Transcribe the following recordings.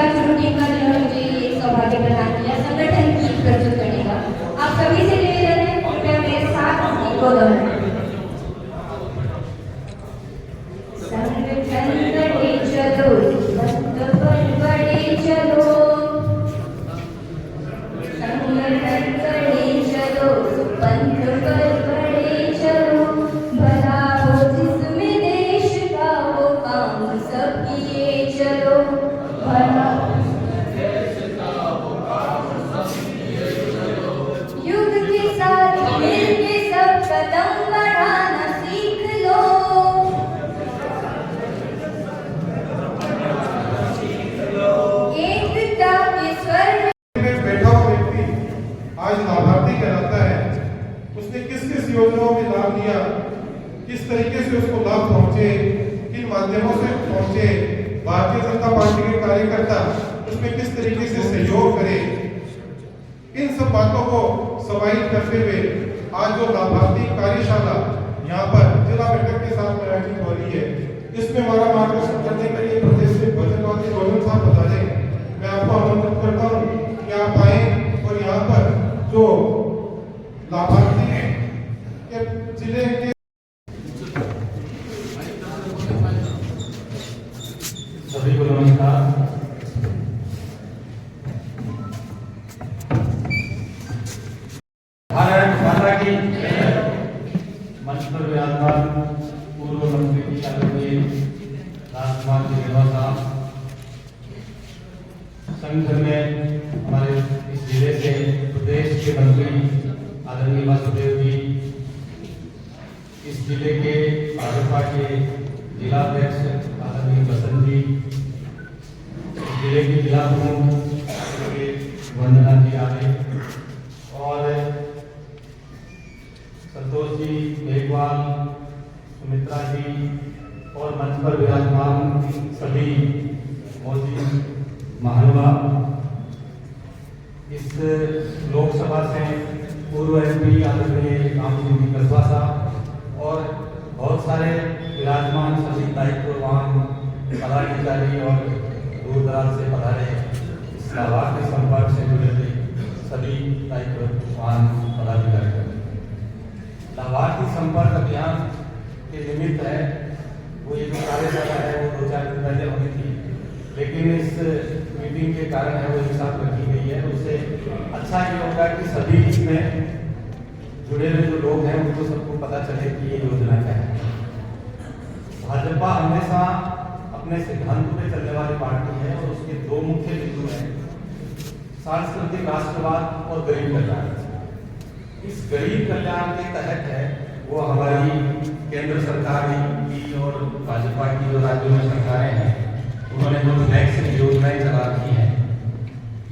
साथ शूटिंग का जो मुझे ये सौभाग्य प्रदान किया संगठन की प्रस्तुत करने का, आप सभी से निवेदन है कृपया मेरे साथ गीत को दोहराएं। संगठन बढ़े चलो, बंद पर बढ़े चलो, संगठन बढ़े चलो, बंद पर बढ़े चलो, भला हो जिसमें देश का वो काम सब किए चलो, भला युद्ध के साथ मिलके सब कदम बढ़ाना सीख लो। एकता के स्वर में बैठा हुआ व्यक्ति आज लाभार्थी कहलाता है। उसने किस किस योजनाओं में लाभ लिया, किस तरीके से उसको लाभ पहुंचे, किन माध्यमों से पहुंचे, भारतीय जनता पार्टी के कार्यकर्ता उसमें किस तरीके से सहयोग करे, इन सब बातों को समाहित करते हुए आज जो लाभार्थी कार्यशाला यहाँ पर जिला बैठक के साथ में आयोजित हो रही है, इसमें हमारा मार्गदर्शन करने के लिए प्रदेश के भजनवादी गोविंद साहब बता दें। मैं आपको आमंत्रित करता हूँ कि आप आए और यहाँ पर जो लाभार्थी हैं के जिले के सभी को नमस्कार। भारत माता की मंच पर विराजमान पूर्व मंत्री की आदरणीय राजकुमार जी देवा साहब, संगठन में हमारे इस जिले से प्रदेश के मंत्री आदरणीय वासुदेव जी, इस जिले के भाजपा के जिलाध्यक्ष आदरणीय बसंत जी, जिले के जिला प्रमुख वंदना जी आदि, और संतोष जी मेघवाल, सुमित्रा जी, और मंच पर विराजमान सभी मोदी महानुभा। इस लोकसभा से पूर्व एमपी आदरणीय रामजी कस्बा साहब और बहुत सारे विराजमान सभी दायित्ववान पदाधिकारी और दूर दराज से पधारे इस लाभार्थी संपर्क से जुड़े हुए सभी दायित्ववान पदाधिकारी। लाभार्थी संपर्क अभियान के निमित्त है वो ये जो कार्यशाला है वो 2-4 दिन पहले होनी थी, लेकिन इस मीटिंग के कारण है वो एक साथ रखी गई है। उससे अच्छा ये होगा कि सभी इसमें जुड़े हुए जो लोग हैं उनको सबको पता चले कि ये योजना क्या है। भाजपा हमेशा अपने सिद्धांत पे चलने वाली पार्टी है और उसके दो मुख्य बिंदु हैं, सांस्कृतिक राष्ट्रवाद और गरीब कल्याण। इस गरीब कल्याण के तहत है वो हमारी केंद्र सरकार की और भाजपा की जो राज्यों में सरकारें हैं उन्होंने जो फ्लैक्स योजनाएं चला रखी हैं,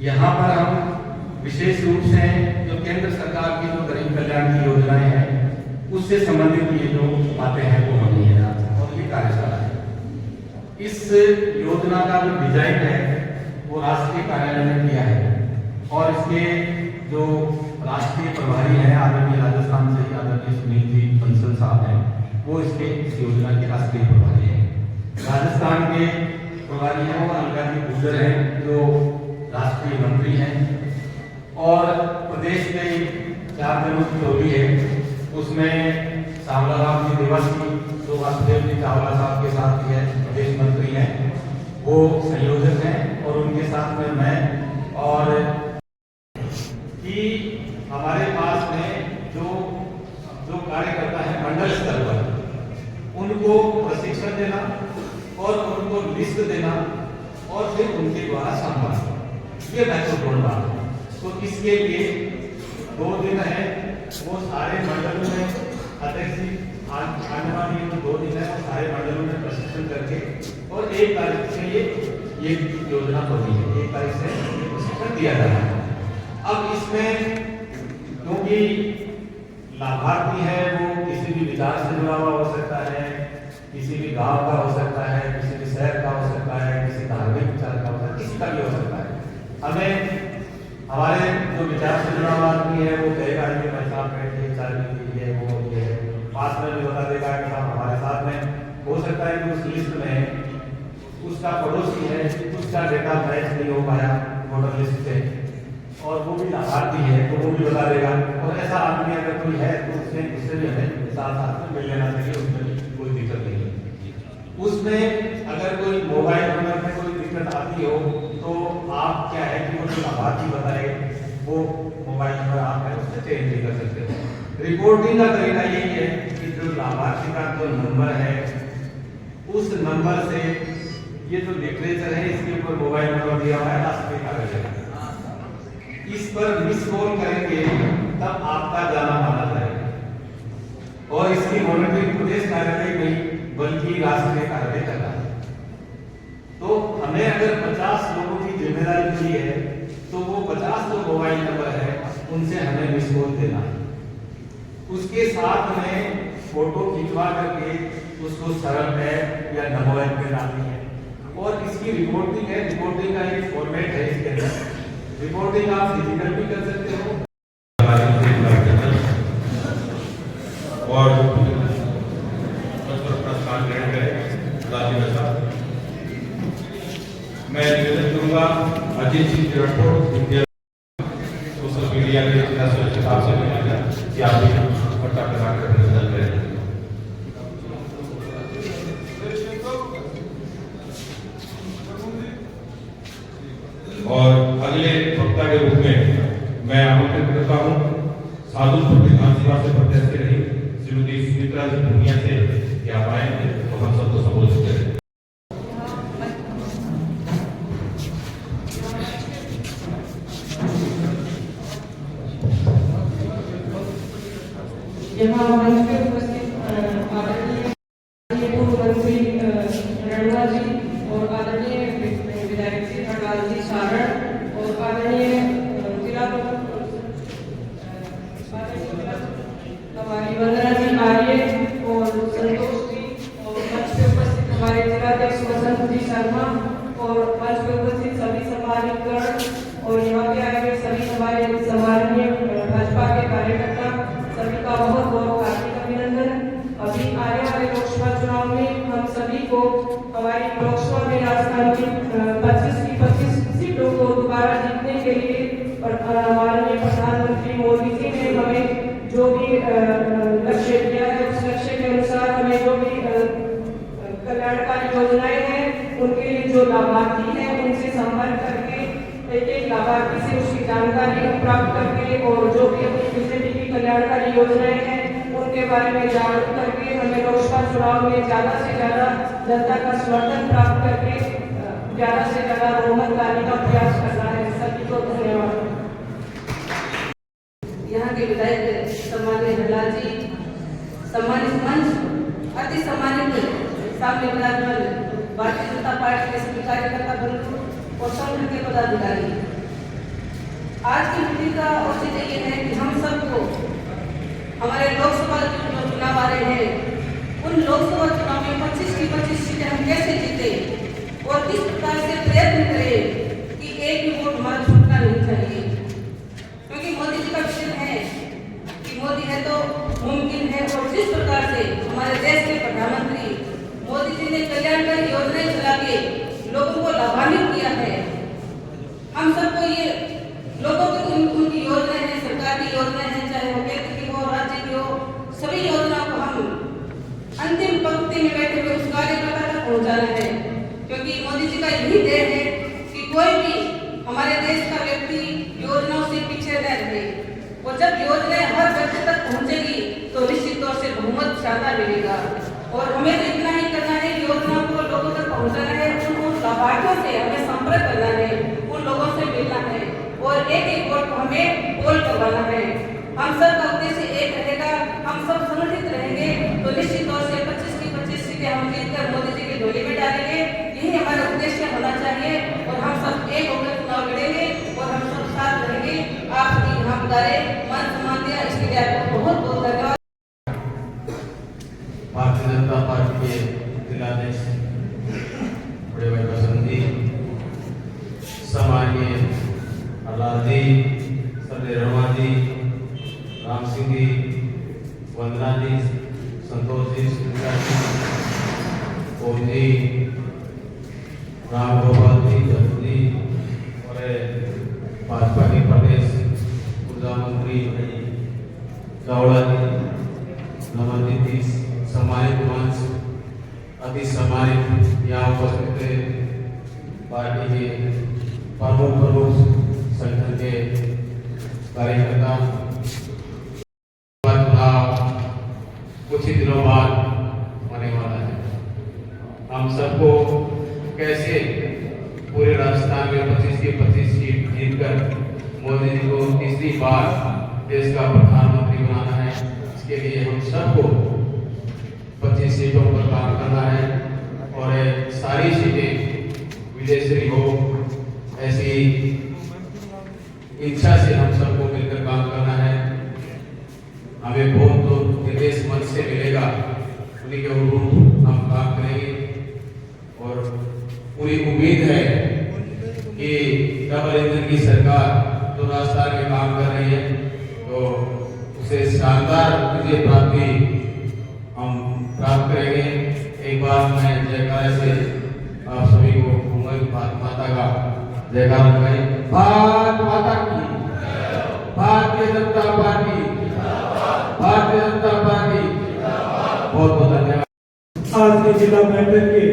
यहाँ पर हम विशेष रूप से जो केंद्र सरकार की जो गरीब कल्याण की योजनाएं हैं उससे संबंधित ये जो बातें हैं वो होनी है और ये कार्यशाला है। इस योजना का जो डिजाइन है वो राष्ट्रीय कार्यालय ने किया है और इसके जो राष्ट्रीय प्रभारी हैं आदरणीय राजस्थान से ही आदरणीय सुनील जी बंसल साहब हैं, वो इसके इस योजना के राष्ट्रीय प्रभारी हैं। राजस्थान के प्रभारी हैं वो अलका जी गुर्जर हैं जो राष्ट्रीय मंत्री हैं, और प्रदेश में 4 दिनों की टोली है उसमें सांवला राम जी देवा जी जो वासुदेव जी चावला साहब के साथ ही है प्रदेश मंत्री हैं, वो संयोजक हैं, और उनके साथ में मैं, और कि हमारे पास में जो कार्यकर्ता है मंडल स्तर पर उनको प्रशिक्षण देना और उनको लिस्ट देना और फिर उनके द्वारा संभालना, ये महत्वपूर्ण बात है। तो इसके लिए 2 दिन है वो सारे मंडलों में अध्यक्ष जी आने वाली 2 दिन है वो सारे मंडलों में प्रशिक्षण करके और 1 तारीख से ये योजना होनी है, 1 तारीख से प्रशिक्षण दिया जा रहा है। अब इसमें क्योंकि लाभार्थी है वो किसी भी विचार से जुड़ा हुआ हो सकता है, किसी भी गांव का हो सकता है, किसी भी शहर का हो सकता है, किसी धार्मिक विचार का हो सकता है, किसी का भी हो सकता है। हमें हमारे जो विचार से जुड़ा हुआ आदमी है वो कहेगा कि भाई साहब बैठिए, चाय पीजिए, वो ये पास में भी बता देगा कि साहब हमारे साथ में हो सकता है कि उस लिस्ट में उसका पड़ोसी है उसका डेटा मैच नहीं हो पाया वोटर लिस्ट से और वो भी लाभार्थी है तो वो भी बता देगा। और ऐसा आदमी अगर कोई है तो उससे भी हमें साथ में मिल लेना चाहिए, उसमें भी कोई दिक्कत नहीं है। उसमें अगर कोई मोबाइल नंबर में कोई दिक्कत आती हो तो आप क्या है कि वो जो लाभार्थी बताए वो मोबाइल नंबर आप है उससे चेंज भी कर सकते हो। रिपोर्टिंग का तरीका यही है कि जो लाभार्थी का जो नंबर है उस नंबर से ये जो लिटरेचर है इसके ऊपर मोबाइल नंबर दिया हुआ है, राष्ट्रीय कागज है, इस पर मिस कॉल करेंगे तब आपका जाना माना जाएगा। और इसकी मॉनिटरिंग प्रदेश कार्यालय नहीं बल्कि राष्ट्रीय कार्यालय कर रहा है। तो हमें अगर 50 लोगों की जिम्मेदारी मिली है तो वो 50 जो मोबाइल नंबर है उनसे हमें मिस कॉल देना है। उसके साथ में फोटो खिंचवा करके उसको सरल है या नमो ऐप पे डालनी है। और इसकी रिपोर्टिंग है, रिपोर्टिंग का एक फॉर्मेट है, इसके अंदर रिपोर्टिंग आप डिजिटल भी कर सकते हो और स्थान ग्रहण करें राज्य साहब। मैं निवेदन करूंगा अजीत सिंह राठौड़ सोशल मीडिया के हिसाब से कि आप पट्टा प्रदान करने में मदद करें। और अगले वक्ता के रूप में मैं आमंत्रित करता हूं साधुपुर विधानसभा से प्रत्याशी रही श्रीमती सुमित्रा जी भूनिया से कि आप आएंगे तो हम सबको संबोधित करें। यहाँ मंच पे उपस्थित आदरणीय पूर्व मंत्री रणवा जी और आदरणीय विधायक श्री हरलाल जी सारण और आदरणीय जिला हमारी वंदना जी आर्य और संतोष जी और मंच पे उपस्थित हमारे जिलाध्यक्ष वसंत जी शर्मा और मंच पे उपस्थित सभी सम्मानितगण और यहाँ पे आए हुए सभी हमारे सम्माननीय भाजपा के कार्यकर्ता सभी का बहुत बहुत हार्दिक अभिनंदन। अभी आने वाले लोकसभा चुनाव में हम सभी को हमारी लोकसभा में राजस्थान की 25 सीटों को दोबारा जीतने के लिए और माननीय प्रधानमंत्री मोदी जी ने हमें जो भी लक्ष्य दिया है उस लक्ष्य के अनुसार हमें जो भी कल्याणकारी योजनाएं हैं उनके लिए जो लाभार्थी हैं उनसे संपर्क करके एक लाभार्थी से उसकी जानकारी प्राप्त करके और जो भी अपनी बीजेपी की कल्याणकारी योजनाएं हैं उनके बारे में जागरूक करके हमें लोकसभा चुनाव में ज्यादा से ज्यादा जनता का समर्थन प्राप्त करके ज्यादा से ज्यादा बहुमत लाने का प्रयास करना है। सभी को धन्यवाद। यहाँ के विधायक सम्मानित हरलाल जी, सम्मानित मंच, अति सम्मानित सामने विराजमान भारतीय जनता पार्टी के सभी कार्यकर्ता बंधु और संगठन के पदाधिकारी, आज की मीटिंग का औचित्य ये है कि हम सबको हमारे लोकसभा जो चुनाव आ रहे हैं उन लोकसभा चुनाव में 25 की 25 सीटें हम कैसे जीते और किस प्रकार से प्रयत्न करें कि एक भी वोट हमारा छूटना नहीं चाहिए। क्योंकि मोदी जी का विजन है कि मोदी है तो मुमकिन है। और जिस प्रकार से हमारे देश के प्रधानमंत्री मोदी जी ने कल्याणकारी योजनाएं चला के लोगों को लाभान्वित किया है, हम सबको ये लोगों की उनकी योजनाएं हैं, सरकार की योजनाएं हैं, चाहे वो केंद्र की हो राज्य की हो, सभी योजनाओं को हम अंतिम पंक्ति में बैठे हुए उस कार्यकर्ता तक पहुंचाना है। क्योंकि मोदी जी का यही ध्येय है कि कोई भी हमारे देश का व्यक्ति योजनाओं से पीछे न रहे और जब योजनाएं हर व्यक्ति तक पहुंचेगी तो निश्चित तौर से बहुमत ज्यादा मिलेगा। और हमें तो इतना ही करना है, योजनाओं को लोगों तक पहुंचाना है, उन लाभार्थियों से हमें संपर्क करना है, उन लोगों से मिलना है और एक एक वोट को हमें पोल करवाना है। हम सब का उद्देश्य एक रहेगा, हम सब संगठित रहेंगे तो निश्चित तौर से 25 की 25 सीटें हम जीतकर मोदी जी की झोली में डालेंगे। यही हमारा उद्देश्य होना चाहिए और हम सब एक होकर चुनाव लड़ेंगे और हम सब साथ रहेंगे। आप सभी यहाँ बुलाए मान सम्मान दिया, इसके लिए आपको बहुत बहुत धन्यवाद। भारतीय जनता पार्टी के जिलाध्यक्ष बड़े भाई बसंत जी, सम्मानीय हरलाल जी, संजय रणवा जी, राम सिंह जी, वंदना जी, संतोष जी, सुमित्रा जी, ओम जी, राम गोपाल जी जल्दी और भाजपा के प्रदेश ऊर्जा मंत्री चावड़ा जी, नमन जी, सम्मानित मंच, अति सम्मानित यहाँ उपस्थित पार्टी के प्रमुख संगठन के कार्यकर्ता, कुछ ही दिनों बाद होने वाला है। हम सबको कैसे पूरे राजस्थान में 25 की 25 सीट जीतकर मोदी जी को तीसरी बार देश का प्रधानमंत्री बनाना है, इसके लिए हम सबको 25 सीटों पर काम करना है और सारी सीटें विजयश्री हो, ऐसी इच्छा से हम सबको मिलकर काम करना है। हमें बहुत तो निर्देश मंच से मिलेगा, उन्हीं के अनुरूप हम काम करेंगे और पूरी उम्मीद है कि डबल इंजन की सरकार जो राजस्थान में काम कर रही है तो उसे शानदार विजय प्राप्ति हम प्राप्त करेंगे। एक बार मैं जयकारे से आप सभी को भारत माता का जयकारा करें। भारत माता की, भारतीय जनता पार्टी, भारतीय जनता पार्टी। बहुत बहुत धन्यवाद। आज की जिला बैठक की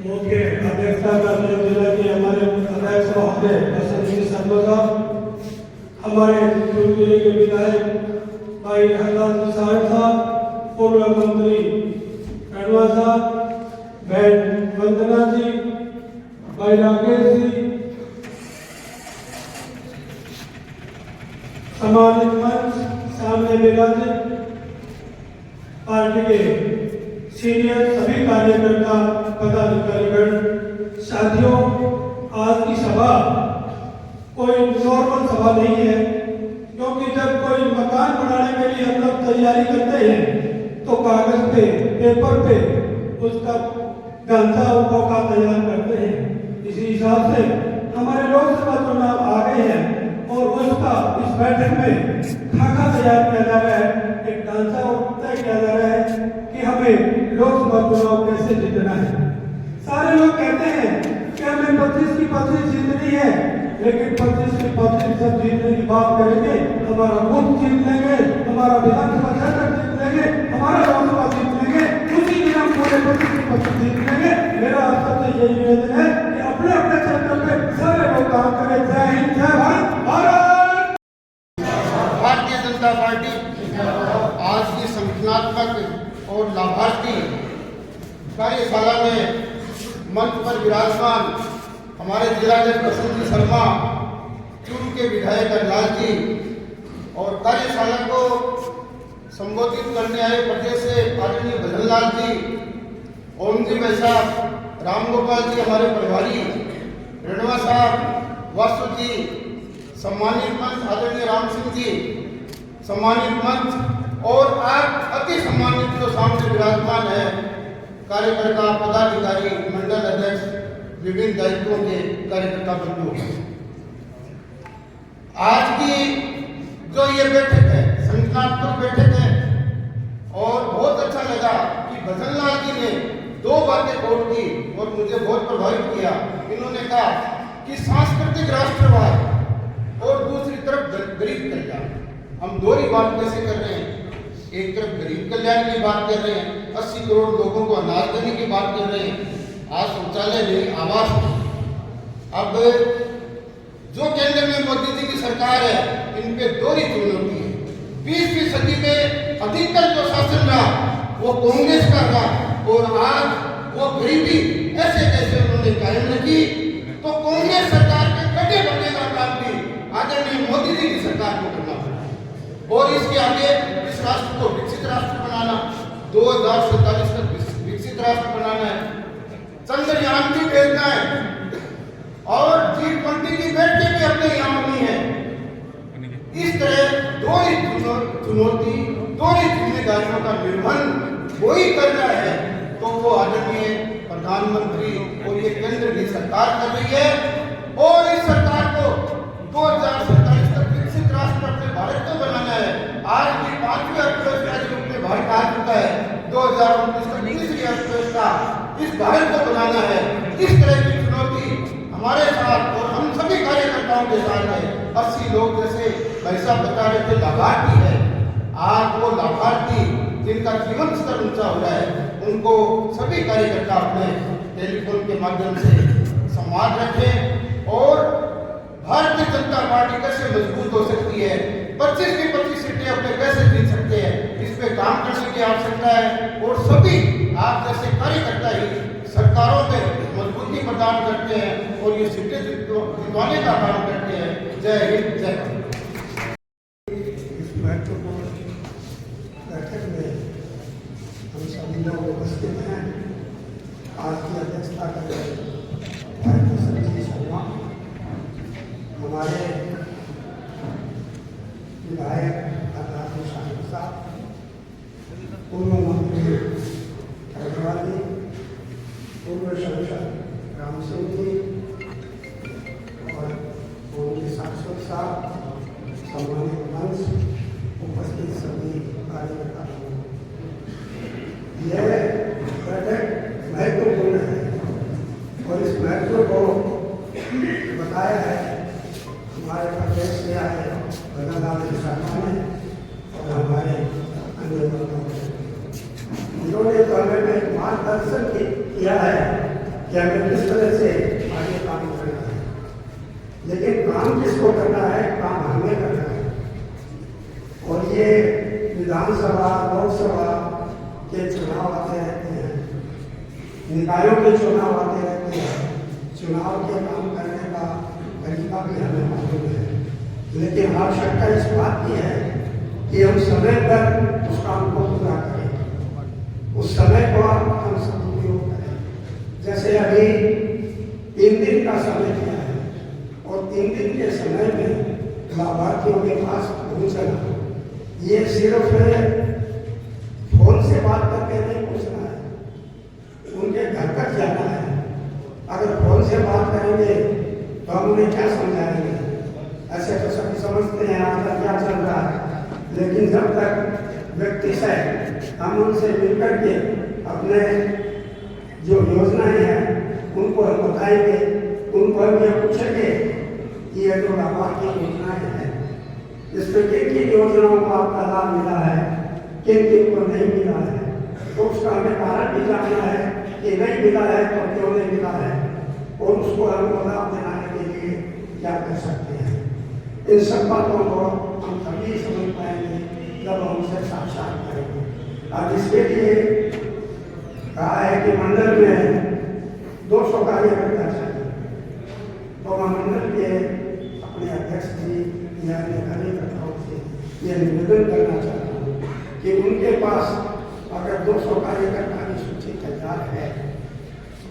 मुख्य अध्यक्षता करने जिला के हमारे अध्यक्ष महोदय बसंत शर्मा साहब, हमारे दुर्ग जिले के विधायक भाई हरदास साहब साहब, पूर्व मंत्री रणवा साहब, बहन वंदना जी, भाई राकेश जी, सम्मानित मंच सामने विराजित पार्टी के सीनियर सभी कार्यकर्ता पदाधिकारीगण, साथियों, आज की सभा कोई नॉर्मल सभा नहीं है, क्योंकि जब कोई मकान बनाने के लिए हम लोग तैयारी करते हैं तो कागज पे, पेपर पे उसका ढांचा का तैयार करते हैं। इसी हिसाब से हमारे लोकसभा चुनाव आ गए हैं और उसका इस बैठक में खाका तैयार किया जा रहा है, एक ढांचा तय किया जा रहा है कि हमें लोकसभा चुनाव कैसे जीतना है। सारे लोग कहते हैं कि हमें 25 की 25 जीतनी है, लेकिन 25 की 25 सब जीतने की बात करेंगे, हमारा बूथ जीत लेंगे, हमारा विधानसभा क्षेत्र जीत लेंगे, हमारा लोकसभा जीत लेंगे, उसी दिन हम पूरे 25 की 25 जीत लेंगे। मेरा आप सबसे यही निवेदन है कि अपने अपने क्षेत्र पे सारे लोग काम करें। जय हिंद, जय भारत। भारतीय जनता पार्टी आज की संगठनात्मक और लाभार्थी कार्यशाला में मंच पर विराजमान हमारे जिलाध्यक्ष बसंत शर्मा, चूरू के विधायक हरलाल जी और कार्यशाला को संबोधित करने आए प्रदेश से आदरणीय भजनलाल जी, ओम जी भाई साहब, रामगोपाल जी हमारे प्रभारी, रणवा साहब, वासु जी, सम्मानित मंच आदरणीय राम सिंह जी, सम्मानित मंच और आप अति सम्मानित जो सामने विराजमान है कार्यकर्ता, पदाधिकारी, मंडल अध्यक्ष, विभिन्न दायित्वों के कार्यकर्ता बंधु। आज की जो ये बैठक है संगठनात्मक बैठक है और बहुत अच्छा लगा कि भजनलाल जी ने दो बातें बोल की और मुझे बहुत प्रभावित किया। इन्होंने कहा कि सांस्कृतिक राष्ट्रवाद और दूसरी तरफ गरीब कल्याण। हम दो ही बात कैसे कर रहे हैं, एक तरफ गरीब कल्याण की बात कर रहे हैं, 80 करोड़ लोगों को अनाज देने की बात कर रहे हैं, आज शौचालय नहीं, आवास नहीं। अब जो केंद्र में मोदी जी की सरकार है, इन पे दो ही चुनौती है। 20वीं सदी में अधिकतर जो शासन रहा वो कांग्रेस का रहा और आज वो गरीबी ऐसे कैसे उन्होंने कायम रखी, तो कांग्रेस सरकार के कटे बनने का काम भी आदरणीय मोदी जी की सरकार को करना पड़ा और इसके आगे इस राष्ट्र को विकसित राष्ट्र बनाना, 2047 तक विकसित राष्ट्र बनाना है, चंद्रयान भी भेजना है और G20 की बैठकें भी अपने यहाँ होनी है। इस तरह दो ही चुनौती, दो ही जिम्मेदारियों का निर्वहन वही कर रहा है, तो वो आदरणीय प्रधानमंत्री और ये केंद्र की सरकार कर रही है और इस सरकार को 2047 तक विकसित राष्ट्र अपने भारत को बनाना है। आज की 5वीं अर्थव्यवस्था के रूप में भारत आ चुका है, 2029 तक तीसरी अर्थव्यवस्था इस भारत को बनाना है। इस तरह की चुनौती हमारे साथ और हम सभी कार्यकर्ताओं के साथ है। 80 लोग जैसे भाई साहब बता रहे थे लाभार्थी है, आज वो लाभार्थी जिनका जीवन स्तर ऊंचा हो रहा है, उनको सभी कार्यकर्ता अपने टेलीफोन के माध्यम से संवाद रखें और भारतीय जनता पार्टी कैसे मजबूत हो सकती है, 25 की 25 सीटें अपने कैसे जीत सकते हैं, इस पे काम करने की आवश्यकता है। और सभी आप जैसे कार्यकर्ता ही सरकारों में मजबूती प्रदान करते हैं और ये सीटें जितवाने का काम करते हैं। जय हिंद, जय भारत। इस महत्वपूर्ण बैठक में हम सभी लोग उपस्थित हैं। आज की अध्यक्षता कर रहे जी शर्मा, हमारे विधायक आदरणीय शाह साहब, पूर्व मंत्री अग्रवाल जी, पूर्व सांसद राम सिंह जी और उनके सांसद साहब, सम्मानित मंच, उपस्थित सभी कार्यकर्ता, यह बैठक महत्वपूर्ण है और इस महत्व को बताया है हमारे प्रदेश से आए बदलाव शर्मा ने और हमारे अन्य लोगों ने। इन्होंने तो हमें मार्गदर्शन किया है कि हमें किस तरह से आगे काम करना है, लेकिन काम किसको करना है, काम हमें करना है। और ये विधानसभा लोकसभा के चुनाव आते रहते हैं, निकायों के चुनाव आते रहते हैं, चुनाव के काम करने का तरीका भी हमें मालूम है, लेकिन आवश्यकता इस बात की है कि हम समय पर उस काम को पूरा करें, उस समय को हम सदुपयोग करें। जैसे अभी 3 दिन का समय दिया है और 3 दिन के समय में लाभार्थियों के पास पहुंचना, ये सिर्फ फोन से बात करके नहीं पहुंचना है, उनके घर तक जाना है। अगर फोन से बात करेंगे तो हम उन्हें क्या समझाएंगे, ऐसे तो सभी समझते हैं आजकल क्या चल रहा है, लेकिन जब तक व्यक्ति से हम उनसे मिलकर के अपने जो योजनाएं हैं उनको हम बताएंगे, उनको हम ये पूछेंगे कि ये जो लाभार्थी योजनाएं हैं, इसमें किन किन योजनाओं को आपका लाभ मिला है, किन किन को नहीं मिला है, तो उसका हमें कारण भी जानना है कि नहीं मिला है तो क्यों नहीं मिला है, और उसको हमको लाभ दिलाने के लिए क्या कर सकते हैं। इन सब बातों को हम तभी समझ पाएंगे जब हम उसे साक्षात करेंगे। अब इसके लिए कहा है कि मंडल में 200 कार्यकर्ता चाहिए, तो मैं मंडल के अपने अध्यक्ष जी या अन्य कार्यकर्ताओं से यह निवेदन करना चाहता हूँ कि उनके पास अगर 200 कार्यकर्ता की सूची तैयार है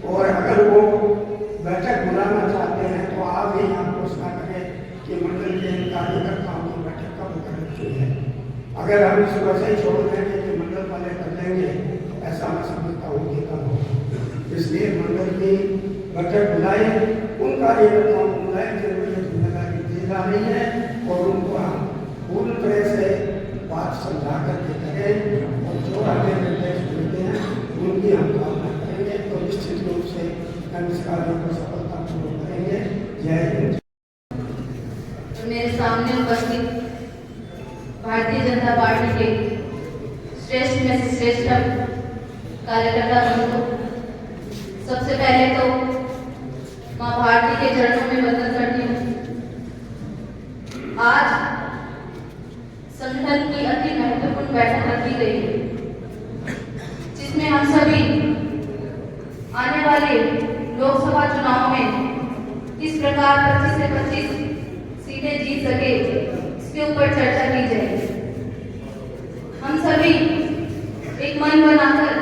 और अगर वो बैठक बुलाना चाहते हैं तो आप ही यहाँ घोषणा करें कि मंडल के कार्यकर्ताओं की बैठक कब करनी है। अगर हम इस वजह से छोड़ देंगे कि मंडल वाले कर लेंगे, ऐसा मैं समझता हूँ कि कम होगा। इसलिए मंडल की बैठक बुलाए, उन कार्यकर्ताओं को बुलाए जिन्हें जिम्मेदारी दी जा रही है और उनको हम पूर्ण तरह से बात समझा करके करें और जो हमें निर्देश मिलते हैं उनकी हम पालना करेंगे तो निश्चित रूप से हम इस कार्य को सफलतापूर्वक करेंगे। जय हिंद। मेरे सामने उपस्थित भारतीय जनता पार्टी के श्रेष्ठ में से श्रेष्ठ कार्यकर्ता बंधु, सबसे पहले तो मां भारती के चरणों में वंदन करती हूँ। आज संगठन की अति महत्वपूर्ण बैठक रखी गई है, जिसमें हम सभी आने वाले लोकसभा चुनाव में किस प्रकार 25 से 25 सीटें जीत सके, इसके ऊपर चर्चा की जाएगी। हम सभी एक मन बनाकर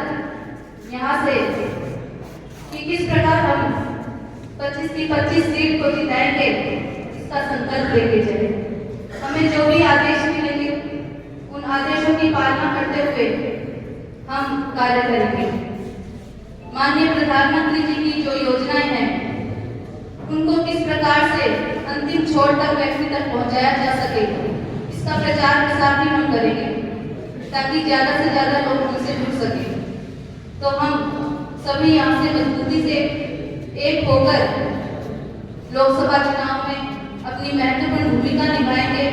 यहाँ से कि किस प्रकार हम 25 की 25 सीट को जिताएंगे, इसका संकल्प लेके चले। हमें जो भी आदेश मिलेंगे उन आदेशों की पालना करते हुए हम कार्य करेंगे। माननीय प्रधानमंत्री जी की जो योजनाएं हैं उनको किस प्रकार से अंतिम छोर तक व्यक्ति तक पहुंचाया जा सके, इसका प्रचार प्रसार भी हम करेंगे ताकि ज्यादा से ज्यादा लोग उनसे जुड़ सके। तो हम सभी यहाँ से मजबूती से एक होकर लोकसभा चुनाव में अपनी महत्वपूर्ण भूमिका निभाएंगे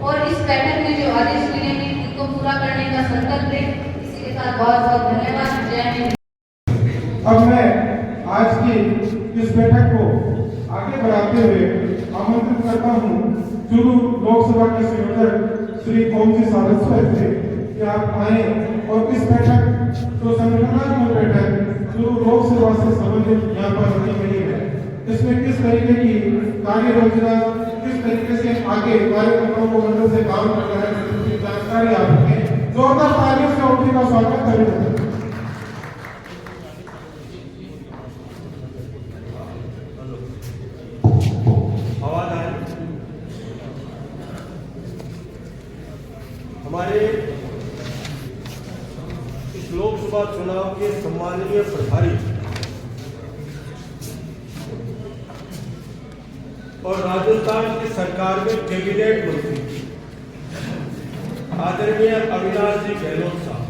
और इस बैठक में जो आदेश मिलेंगे उनको पूरा करने का संकल्प लें। इसी के साथ बहुत बहुत धन्यवाद। जय हिंद। अब मैं आज की इस बैठक को आगे बढ़ाते हुए आमंत्रित करता हूँ चूरू लोकसभा के संयोजक श्री ओमजी सारस्वत से कि आप आए और इस बैठक जो संगठनात्मक बैठक चूरू लोकसभा से संबंधित यहाँ पर रखी गई है, इसमें किस तरीके की कार्य योजना, किस तरीके से आगे कार्यकर्ताओं को मंडल से काम करना है, इसकी जानकारी आप दें। जोरदार तालियों से ओमजी का स्वागत करें। हमारे इस लोकसभा चुनाव के सम्माननीय प्रभारी और राजस्थान की सरकार में कैबिनेट मंत्री आदरणीय अविनाश जी गहलोत साहब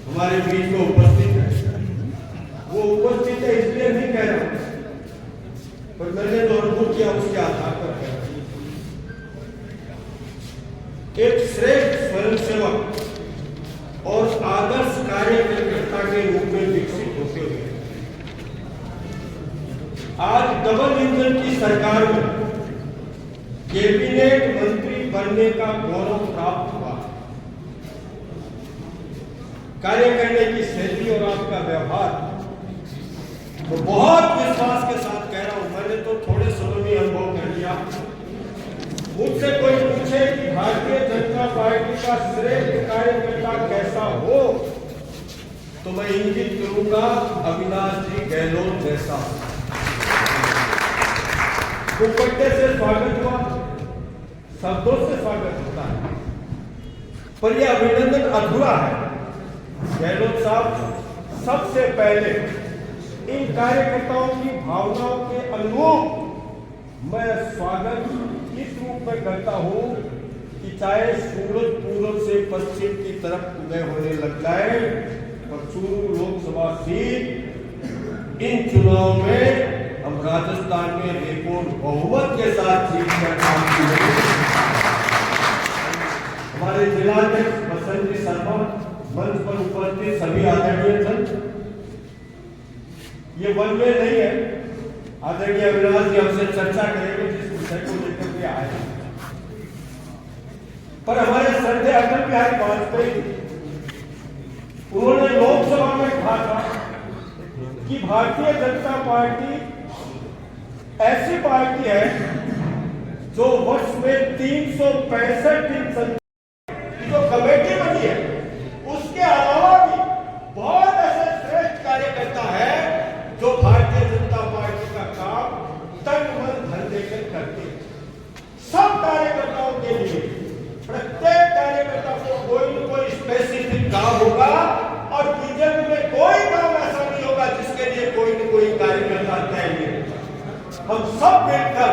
हमारे बीच में उपस्थित है। वो उपस्थित है इसलिए नहीं कह रहा हूं, पर मैंने जो अनुभव किया उसके आधार पर कह रहा हूं। एक श्रेष्ठ स्वयंसेवक और आदर्श कार्यकर्ता के रूप में विकसित होते हुए आज डबल इंजन की सरकार में कैबिनेट मंत्री बनने का गौरव प्राप्त हुआ। कार्य करने की शैली और आपका व्यवहार तो बहुत विश्वास के साथ कह रहा हूं, मैंने तो थोड़े समय में अनुभव कर लिया। मुझसे कोई पूछे कि भारतीय जनता पार्टी का श्रेष्ठ कार्यकर्ता कैसा हो, तो मैं इंगित करूंगा अविनाश जी गहलोत जैसा। दुपट्टे से स्वागत हुआ, शब्दों से स्वागत होता है, पर यह अभिनंदन अधूरा है। गहलोत साहब सबसे पहले इन कार्यकर्ताओं की भावनाओं के अनुरूप मैं स्वागत इस रूप में करता हूं कि चाहे सूरज पूर्व से पश्चिम की तरफ उदय होने लग जाए, पर चूरू लोकसभा सीट इन चुनाव में हम राजस्थान में रिकॉर्ड बहुमत के साथ जीतकर काम करेंगे। हमारे जिलाध्यक्ष बसंत जी शर्मा, मंच पर उपस्थित सभी आदरणीय जन, ये वन वे नहीं है। आदरणीय अविनाश जी हमसे चर्चा करेंगे जिस विषय को लेकर के आए, पर हमारे श्रद्धेय अटल बिहारी वाजपेयी उन्होंने लोकसभा में कहा था कि भारतीय जनता पार्टी ऐसी पार्टी है जो वर्ष में 365 दिन जो कमेटी बनी है, उसके अलावा भी बहुत ऐसे श्रेष्ठ कार्यकर्ता है जो भारतीय जनता पार्टी का काम तन मन धन देकर करते हैं। सब कार्यकर्ताओं के लिए प्रत्येक कार्यकर्ता को कोई न कोई स्पेसिफिक काम होगा और बीजेपी में कोई काम ऐसा नहीं होगा जिसके लिए कोई न कोई कार्यकर्ता तय नहीं होगा। हम सब मिलकर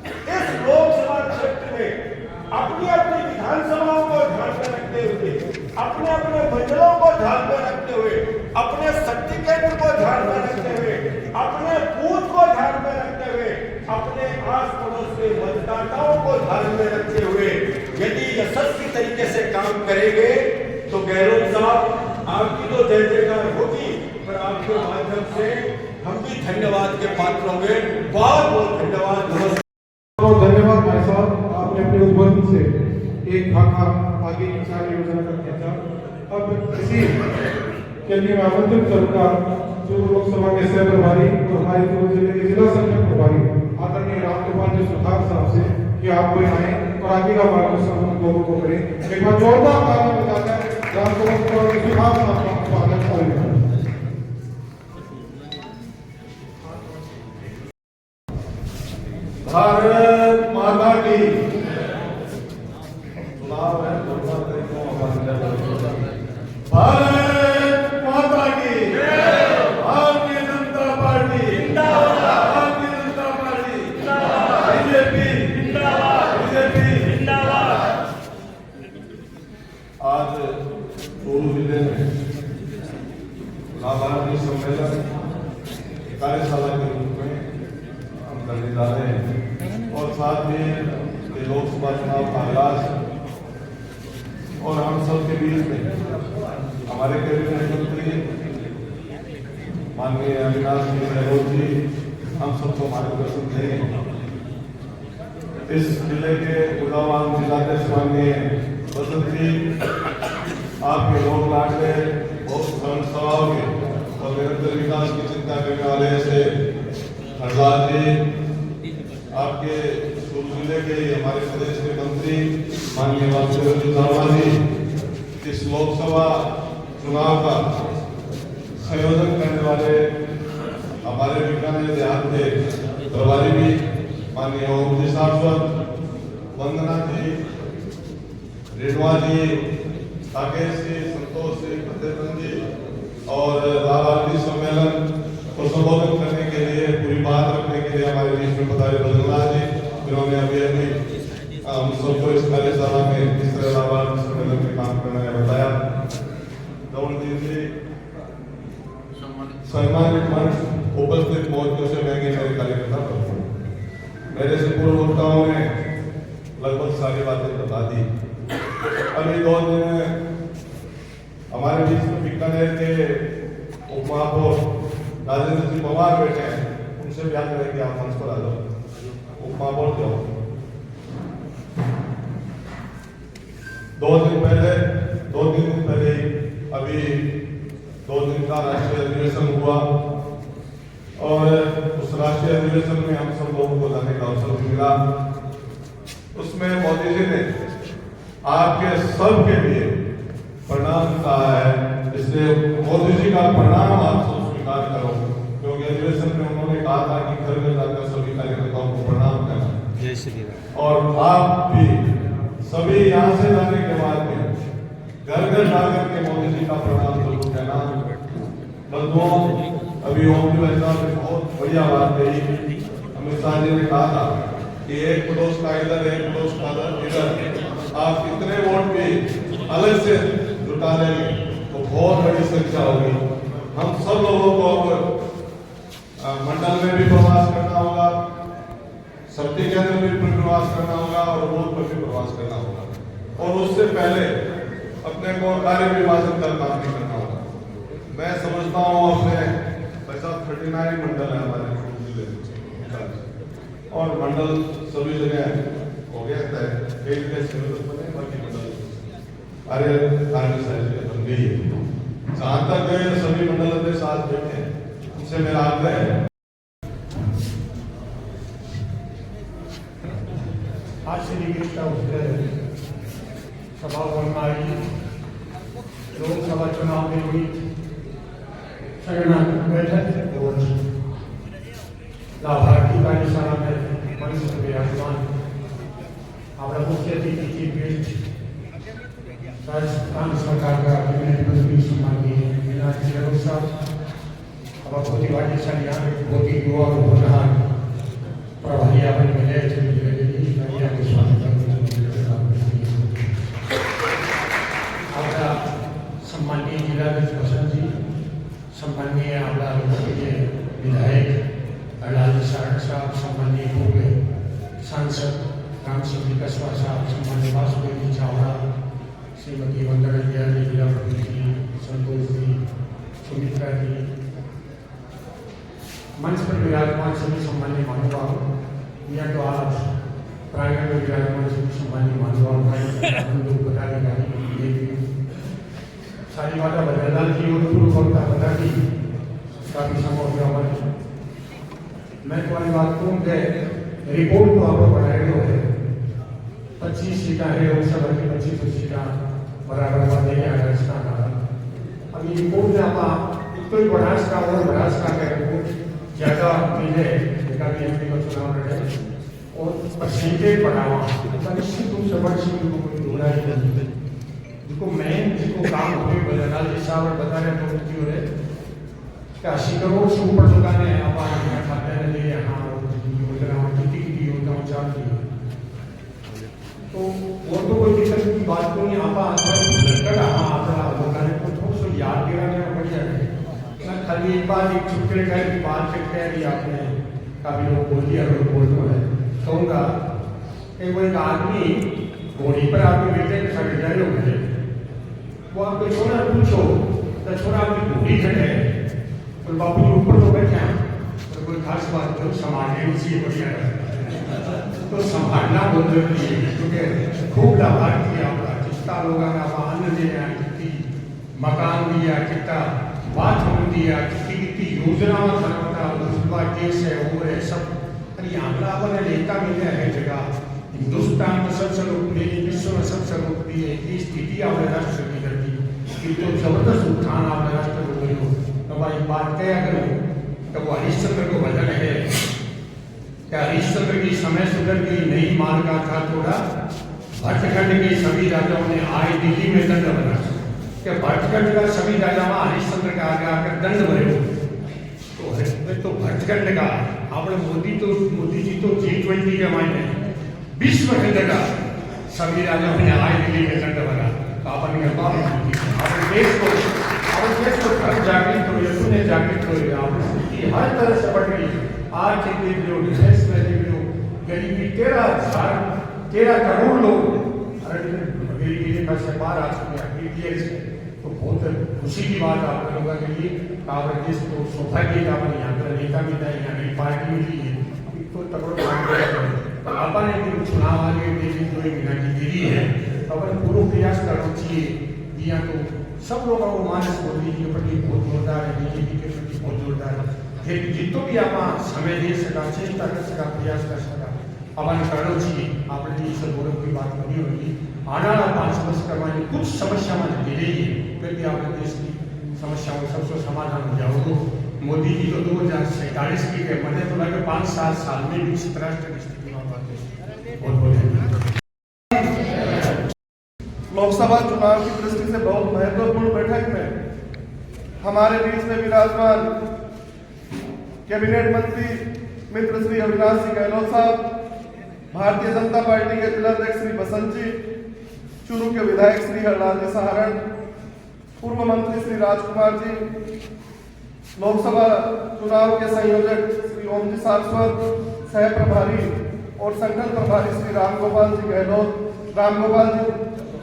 इस लोकसभा क्षेत्र में अपनी अपनी विधानसभाओं को ध्यान में रखते हुए, अपने अपने मंडलों को ध्यान में रखते हुए, अपने शक्ति केंद्र को ध्यान में रखते हुए, अपने बूथ को ध्यान में रखते हुए, अपने आस पड़ोस के मतदाताओं को ध्यान में रखते हुए यदि यशस्वी तरीके से काम करेंगे तो गहलोत साहब आपकी तो जय जयकार होगी, पर आपके माध्यम से हम भी धन्यवाद के पात्र होंगे। बहुत बहुत धन्यवाद। बहुत धन्यवाद भाई साहब, आपने अपने उद्बोधन से एक खाका आगे की कार्य योजना का खींचा। अब इसी के लिए मैं आमंत्रित करूंगा जो लोकसभा के सह प्रभारी और हमारे चूरू जिले के जिला संगठन प्रभारी आदरणीय रामगोपाल जी सुखार साहब से कि आप कोई आए और आगे का मार्गदर्शन हम लोगों को करें। एक बार जोरदार ताली बजाकर रामगोपाल जी सुखार साहब का स्वागत करें। भारत माता की चुनाव है, भारत माता की भारतीय जनता पार्टी जिंदाबाद, भारतीय जनता पार्टी जिंदाबाद, बीजेपी जिंदाबाद, बीजेपी जिंदाबाद। आज चूरू जिले में लाभार्थी सम्मेलन कार्य साथ ही ये लोकसभा चुनाव का आगाज और हम सब के बीच में हमारे कैबिनेट मंत्री माननीय अविनाश जी गहलोत जी हम सबको मार्गदर्शन देंगे। इस जिले के गुलावान जिलाध्यक्ष माननीय बसंत जी, आपके लोक लाडले बहुत सरल स्वभाव के और निरंतर विकास की चिंता करने वाले ऐसे हरलाल जी, आपके जिले के हमारे प्रदेश के मंत्री माननीय वासुदेव शर्मा जी, इस लोकसभा चुनाव का संयोजन करने वाले हमारे बीकानेर देहात के प्रभारी भी माननीय ओम जी सारस्वत, वंदना जी, रेणुआ जी, राकेश जी, संतोष जी, फतेहचंद जी और लाभार्थी सम्मेलन को संबोधन करने के लिए पूरी बात रखने के लिए हमारे बीच में पधारे बदलना जी, जिन्होंने अभी हम सबको इस कार्यशाला में किस तरह लाभार्थी सम्मेलन में काम करना है बताया। गौड़ जी, सम्मानित मंच उपस्थित मौजूद से महंगे मेरे कार्यकर्ता, मेरे से पूर्व वक्ताओं ने लगभग सारी बातें बता दी। अभी 2 दिन हमारे बीच में बीकानेर के उप महापौर राजेंद्र जी पवार बैठे हैं, उनसे भी आग्रह है कि आप मंच पर आ जाओ। उप महापौर जाओ। 2 दिन पहले 2-3 दिन पहले अभी 2 दिन का राष्ट्रीय अधिवेशन हुआ और उस राष्ट्रीय अधिवेशन में हम सब लोगों को जाने का अवसर मिला। उसमें मोदी जी ने आपके सबके लिए प्रणाम कहा है, इसलिए मोदी जी का प्रणाम आप सब स्वीकार करो, क्योंकि अधिवेशन में उन्होंने कहा था कि घर घर जाकर सभी कार्यकर्ताओं को प्रणाम करना। जय श्री राम। और आप भी सभी यहाँ से जाने के बाद में घर घर जाकर के मोदी जी का प्रणाम जरूर कहना। बंधुओं, अभी ओम जी ने बहुत बढ़िया बात कही। अमित शाह जी ने कहा था कि एक पड़ोस का इधर, एक पड़ोस का इधर, आप कितने वोट भी अलग से जुटा लेंगे तो बहुत बड़ी संख्या होगी। हम सब लोगों को अब मंडल में भी प्रवास करना होगा, शक्ति केंद्र में भी प्रवास करना होगा और बूथ पर भी प्रवास करना होगा और उससे पहले अपने को कार्य विभाजन का काम भी करना होगा। मैं समझता हूँ अपने 39 मंडल है हमारे जिले और मंडल सभी जगह हो गया था, कई जगह सिलेबस बने, बाकी मंडल अरे कार्य साहित्य बन गई है। जहाँ तक गए सभी मंडल अध्यक्ष साथ बैठे हैं, उनसे मेरा आग्रह है आज से निगेष्टा सभा बनवाई लोकसभा चुनाव में हुई संगठनात्मक बैठक और लाभार्थी कार्यशाला में मंच पर विराजमान हमारा मुख्य अतिथि चीफ गेस्ट राजस्थान सरकार का कैबिनेट मंत्री सम्माननीय अविनाश जी गहलोत साहब, अब बहुत ही भाग्यशाली यहाँ बहुत ही युवा और होनहार प्रभारी आपने मिले के स्वागत आपका सम्माननीय जिलाध्यक्ष बसंत जी, सम्माननीय आपका लोकप्रिय विधायक हरलाल साहब, सम्माननीय पूर्व सांसद राम सिंह कस्बा साहब, सम्माननीय वासुदेव जी चावड़ा, श्रीमती वंदना जी, जिला प्रतिनिधि संतोष जी, सुमित्रा जी, मंच पर विराजमान सभी सम्माननीय महानुभाव, या तो आज प्रांगण में विराजमान सभी सम्माननीय महानुभाव, पदाधिकारी, सारी माता बदरलाल जी और पूर्व वक्ता बता दी काफी समय हो गया हमारे। मैं तुम्हारी बात कहूँ कि रिपोर्ट तो आप बनाए हुए है, 25 सीटें है लोकसभा की, 25 सीटें बराबर वाले राजस्थान का। अब ये रिपोर्ट में आप तो बनारस का और महाराष्ट्र का रिपोर्ट ज़्यादा मिले भी एमपी का चुनाव लड़े और परसेंटेज बढ़ावा निश्चित रूप से बढ़ सकती को कोई ढूंढा ही नहीं। जिसको मेन जिसको काम हुए बदरलाल जी साहब और बता रहे लोग की हो रहे कि 80 करोड़ से ऊपर दुकानें आप खाते हैं ले यहाँ योजना कितनी योजनाओं चालती है, तो वो तो कोई दिक्कत की बात को नहीं। आप दुकानें को थोड़ा सा याद दिलाने में बढ़िया है। खाली एक बार एक छुट्टे की बात कह दी आपने, काफी लोग बोल दिया, लोग बोल तो है कहूँगा कि वो एक आदमी घोड़ी पर आपके बेटे के साथ जा रहे होंगे, वो आपको छोरा पूछो तो छोरा आपकी घोड़ी खड़े और बापू जी ऊपर तो बैठे हैं, तो कोई खास बात तो संभालने चाहिए बढ़िया तो संभालना बहुत जरूरी है, क्योंकि खूब लाभार्थी है आपका जितना लोगों ने आप अन्न दिया, कितनी मकान दिया, कितना बाथरूम दिया, कितनी योजनाओं का उसका केस है वो है सब, अरे यहाँ अपने नेता मिले है जगह हिंदुस्तान में सबसे लोकप्रिय, विश्व में सबसे लोकप्रिय की स्थिति आपने राष्ट्र की करती कि तो जबरदस्त उत्थान आपने राष्ट्र को करो। तो भाई बात क्या करो तो वो हरिश्चंद्र को भजन है क्या हरिश्चंद्र की समय सुधर गई नहीं मान का था थोड़ा, भट्टखंड के सभी राजाओं ने आए दिल्ली में दंड बना क्या भट्टखंड का सभी राजाओं हरिश्चंद्र का आगे आकर दंड भरे तो भट्टखंड का आपने मोदी जी तो G20 के मायने विश्व हिंद का सभी राजाओं ने आए दिल्ली में दंड बना, तो अपन देश को हर जागृत हो सुने जागृत हो हर तरह से बढ़ गई, आर्थिक देख लो, डिफेंस में देख लो, गरीबी 13 करोड़ लोग गरीबी रेखा से बाहर आ चुके हैं, तो बहुत खुशी की बात आप लोगों के लिए कांग्रेस देश को सौभाग्य का अपन यहाँ पर नेता मिला है, यहाँ की पार्टी मिली है, तो तकड़ो अपन एक चुनाव आगे देश जो महीना की देरी है, अपन पूरा प्रयास करना चाहिए यहाँ तो सब लोगों को मानस मोदी जी के प्रति बहुत जोरदार है, बीजेपी के प्रति बहुत जोरदार है, फिर जितो भी आप समय दे सका, चेष्टा कर सका, प्रयास कर सका अपन करो चाहिए आपने ईश्वर गौरव की बात बनी होगी, आना 5 वर्ष करवाने कुछ समस्या में दे रही है, फिर भी आपने देश की समस्याओं सबसे समाधान हो जाओ। तो मोदी जी तो 2047 की गए, मैंने तो लगे 5-7 साल में विकसित राष्ट्र की स्थिति में बात बहुत बहुत लोकसभा चुनाव की दृष्टि से बहुत महत्वपूर्ण बैठक में हमारे बीच में विराजमान कैबिनेट मंत्री मित्र श्री अविनाश जी गहलोत साहब, भारतीय जनता पार्टी के जिलाध्यक्ष श्री बसंत जी, चूरू के विधायक श्री हरलाल जी सहारण, पूर्व मंत्री श्री राजकुमार जी, लोकसभा चुनाव के संयोजक श्री ओम जी सारस्वत, सह प्रभारी और संगठन प्रभारी श्री रामगोपाल जी गहलोत, रामगोपाल जी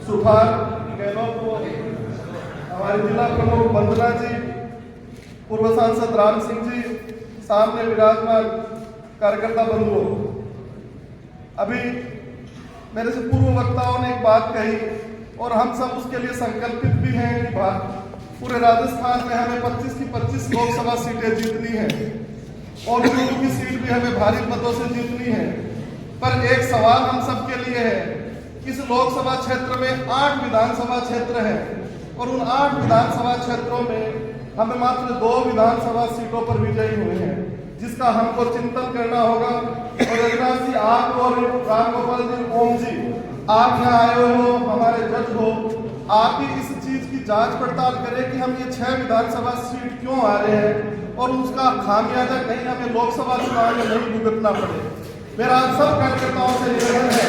सुखार गहलोत को, हमारे जिला प्रमुख वंदना जी, पूर्व सांसद राम सिंह जी, सामने विराजमान कार्यकर्ता बंधुओं, अभी मेरे से पूर्व वक्ताओं ने एक बात कही और हम सब उसके लिए संकल्पित भी हैं कि पूरे राजस्थान में हमें 25 की 25 लोकसभा सीटें जीतनी है और चूरू की सीट भी हमें भारी मतों से जीतनी है। पर एक सवाल हम सबके लिए है, इस लोकसभा क्षेत्र में 8 विधानसभा क्षेत्र हैं और उन 8 विधानसभा क्षेत्रों में हमें मात्र 2 विधानसभा सीटों पर विजयी हुए हैं, जिसका हमको चिंतन करना होगा। और अविनाश जी, आप और रामगोपाल जी, ओम जी, आप यहाँ आए हो, हमारे जज हो, आप ही इस चीज की जांच पड़ताल करें कि हम ये 6 विधानसभा सीट क्यों आ रहे हैं और उसका खामियाजा कहीं हमें लोकसभा चुनाव में नहीं भुगतना पड़े। मेरा सब कार्यकर्ताओं से निवेदन है,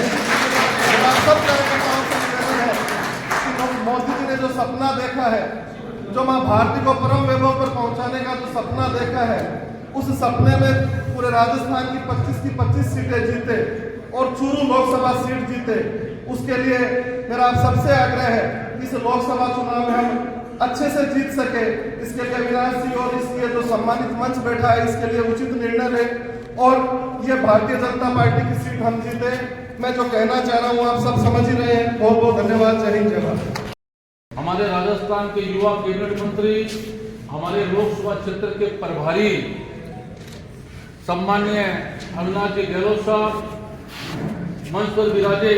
कि मोदी जी ने जो सपना देखा है, जो मां भारती को परम वैभव पर पहुंचाने का जो सपना देखा है, उस सपने में पूरे राजस्थान की 25 सीटें जीते और चूरू लोकसभा सीट जीते। उसके लिए मेरा आप सबसे आग्रह है कि इस लोकसभा चुनाव में हम अच्छे से जीत सके। इसके लिए अविनाश जी और इसके जो सम्मानित मंच बैठा है, इसके लिए उचित निर्णय ले और ये भारतीय जनता पार्टी की सीट हम जीते। मैं जो कहना चाह रहा हूँ आप सब समझ ही रहे हैं। बहुत बहुत धन्यवाद। जय हिंद, जय भारत। हमारे राजस्थान के युवा कैबिनेट मंत्री, हमारे लोकसभा क्षेत्र के प्रभारी सम्माननीय अविनाश जी गहलोत साहब मंच पर विराजे,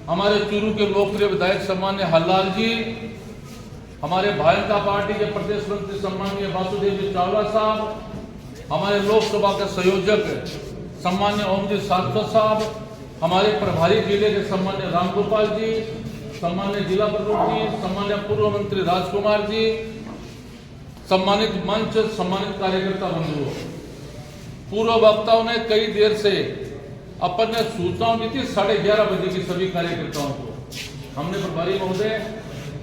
हमारे चूरू के लोकप्रिय विधायक सम्माननीय हरलाल जी, हमारे भारतीय जनता पार्टी के प्रदेश मंत्री सम्माननीय वासुदेव जी चावला साहब, हमारे लोकसभा के संयोजक सम्मान्य ओम जी सारस्वत साहब, हमारे प्रभारी जिले के सम्मान्य रामगोपाल जी, सम्मान्य जिला प्रमुख जी, सम्मान्य पूर्व मंत्री राजकुमार जी, सम्मानित मंच, सम्मानित कार्यकर्ता बंधुओं, पूर्व वक्ताओं ने कई देर से अपन ने सूचनाओं दी थी 11:30 बजे की सभी कार्यकर्ताओं को। हमने प्रभारी महोदय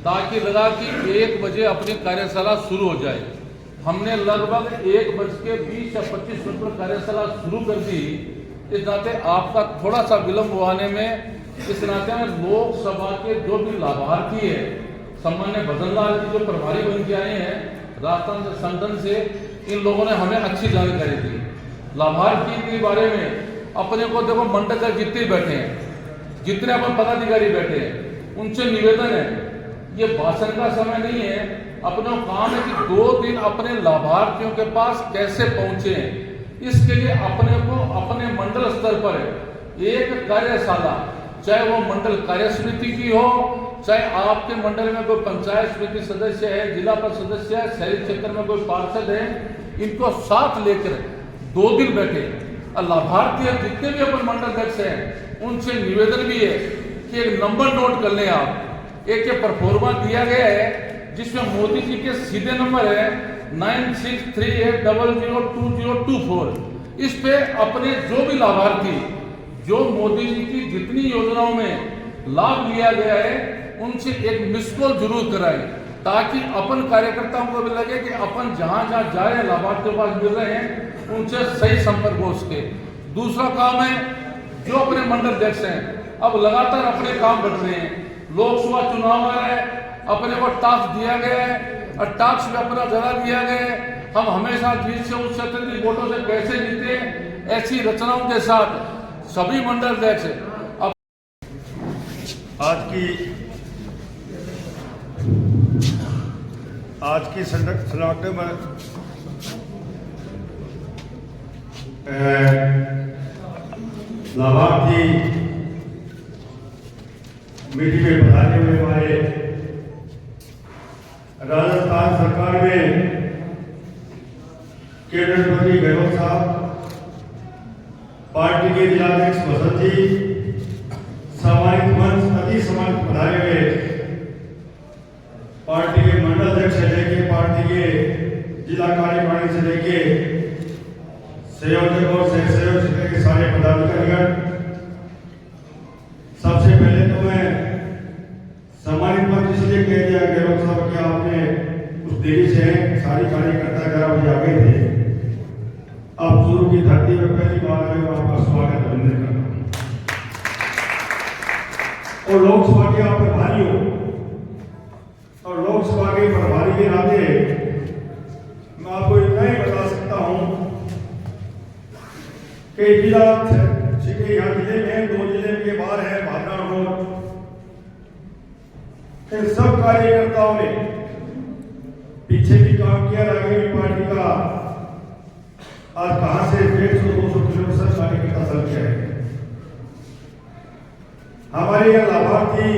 ताकि लगा कि 1 बजे अपनी कार्यशाला शुरू हो जाए। हमने लगभग 1:20 या 25 मिनट पर कार्यशाला शुरू कर दी इस नाते आपका थोड़ा सा विलम्ब आने में, इस नाते में लोकसभा के जो भी लाभार्थी है, सम्मान्य भजनलाल जी जो प्रभारी बन के आए हैं राजस्थान संगठन से, इन लोगों ने हमें अच्छी जानकारी दी लाभार्थी के बारे में। अपने को देखो, मंडल का जितने बैठे हैं, जितने अपन पदाधिकारी बैठे हैं, उनसे निवेदन है, ये भाषण का समय नहीं है, अपना काम है कि 2 दिन अपने लाभार्थियों के पास कैसे पहुंचे। इसके लिए अपने को अपने मंडल स्तर पर एक कार्यशाला, चाहे वो मंडल कार्य समिति की हो, चाहे आपके मंडल में कोई पंचायत समिति सदस्य है, जिला परिषद सदस्य है, शहरी क्षेत्र में कोई पार्षद है, इनको साथ लेकर 2 दिन बैठे और लाभार्थी जितने भी अपन मंडल अध्यक्ष हैं उनसे निवेदन भी है कि एक नंबर नोट कर लें आप। एक ये परफॉर्मा दिया गया है जिसमें मोदी जी के सीधे नंबर है 9638002024। इस पे अपने जो भी लाभार्थी जो मोदी जी की जितनी योजनाओं में लाभ लिया गया है उनसे एक मिस कॉल जरूर कराएं, ताकि अपन कार्यकर्ताओं को भी लगे कि अपन जहां जहां जा रहे हैं, लाभार्थियों के पास मिल रहे हैं, उनसे सही संपर्क हो सके। दूसरा काम है, जो अपने मंडल अध्यक्ष हैं अब लगातार अपने काम कर रहे हैं। लोकसभा चुनाव आ रहा है, अपने को टास्क दिया गया है और टास्क में अपना जगह दिया गया है। हम हमेशा जीत से उस क्षेत्र वोटों से कैसे जीते, ऐसी रचनाओं के साथ सभी मंडल अध्यक्ष अब आज की संगठन में लाभार्थी मीटिंग में पधारे हुए हमारे राजस्थान सरकार में कैबिनेट मंत्री गहलोत साहब, पार्टी के जिलाध्यक्ष बसंत जी, सम्मानित मंच, अति सम्मानित पधारे हुए पार्टी के मंडल अध्यक्ष से लेके पार्टी के जिला कार्यकारिणी से लेके संयोजक और सह संयोजक के सारे पदाधिकारीगण, सबसे पहले तो मैं सम्मानित मंत्री इसलिए कह दिया गहलोत साहब कि आपने कुछ देरी से सारी कार्यकर्ता 11 बजे आ गए थे, आप शुरू की धरती में पहली बार आए, आपका स्वागत अभिनंदन करता हूँ। और लोकसभा के आप प्रभारी हो और लोकसभा के प्रभारी के नाते मैं आपको इतना ही बता सकता हूं कि जिला यहाँ जिले में 2 जिले के बाहर है भादरा रोड, इन सब कार्यकर्ताओं ने पीछे भी काम किया, आगे भी पार्टी का आज कहां से 150-200 किलोमीटर कार्यकर्ता चल गया है। हमारे यहाँ लाभार्थी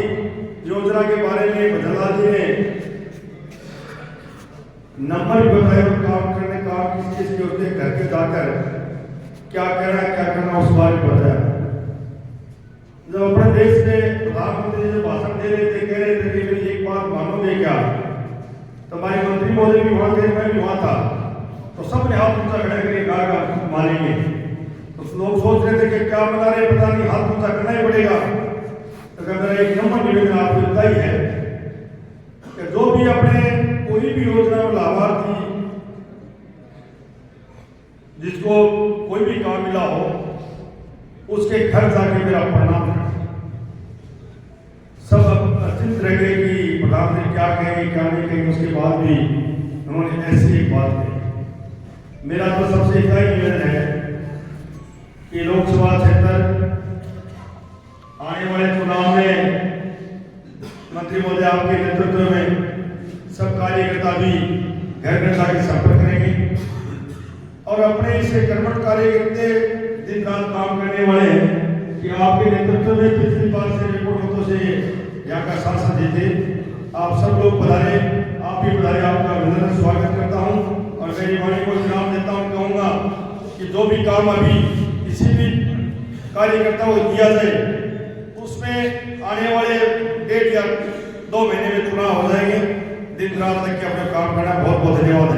योजना के बारे में भजनलाल जी ने नंबर भी बताया और काम करने का किस चीज के होते घर के जाकर क्या कहना क्या करना उस बारे में बताया। जब अपने देश में प्रधानमंत्री जो भाषण दे रहे थे, कह रहे थे कि मेरी एक बात मानोगे क्या, तो हमारे मंत्री महोदय भी वहां थे, मैं भी वहां था, तो सबने हाथ ऊंचा खड़ा करके कहा मानेंगे। तो लोग सोच रहे थे कि क्या बना रहे, पता नहीं, हाथ ऊंचा करना ही पड़ेगा। तो मेरा एक नंबर निवेदन आपको इतना ही है कि जो भी अपने कोई भी योजना में लाभार्थी जिसको कोई भी काम मिला हो, उसके घर जाके मेरा प्रणाम करें। सब चिंत रह गए कि प्रधानमंत्री क्या कहेंगे क्या नहीं कहेंगे, उसके बाद भी उन्होंने ऐसी एक बात कही। मेरा तो सबसे इतना ही निवेदन है कि लोकसभा क्षेत्र आने वाले चुनाव में मंत्री महोदय आपके नेतृत्व में सब कार्यकर्ता भी घर घर जाकर संपर्क करेंगे और अपने इसे कर्मठ कार्य करते दिन रात काम करने वाले कि आपके नेतृत्व में पिछली बार से रिपोर्टों से यहाँ का शासन देते, आप सब लोग पधारे, आप भी पधारे, आपका अभिनंदन स्वागत करता हूँ। और मेरी वाणी को इनाम देता हूँ, कहूँगा कि जो भी काम अभी किसी भी कार्यकर्ता को दिया जाए उसमें आने वाले 1.5 या 2 महीने में चुनाव हो जाएंगे। दिन रात तक के अपने काम करना। बहुत बहुत धन्यवाद।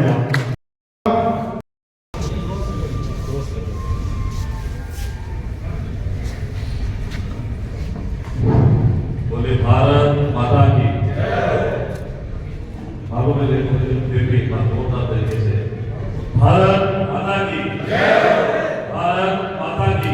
बोले भारत माता की भागों में देखो देवी होता तरीके से भारत माता की भारत माता की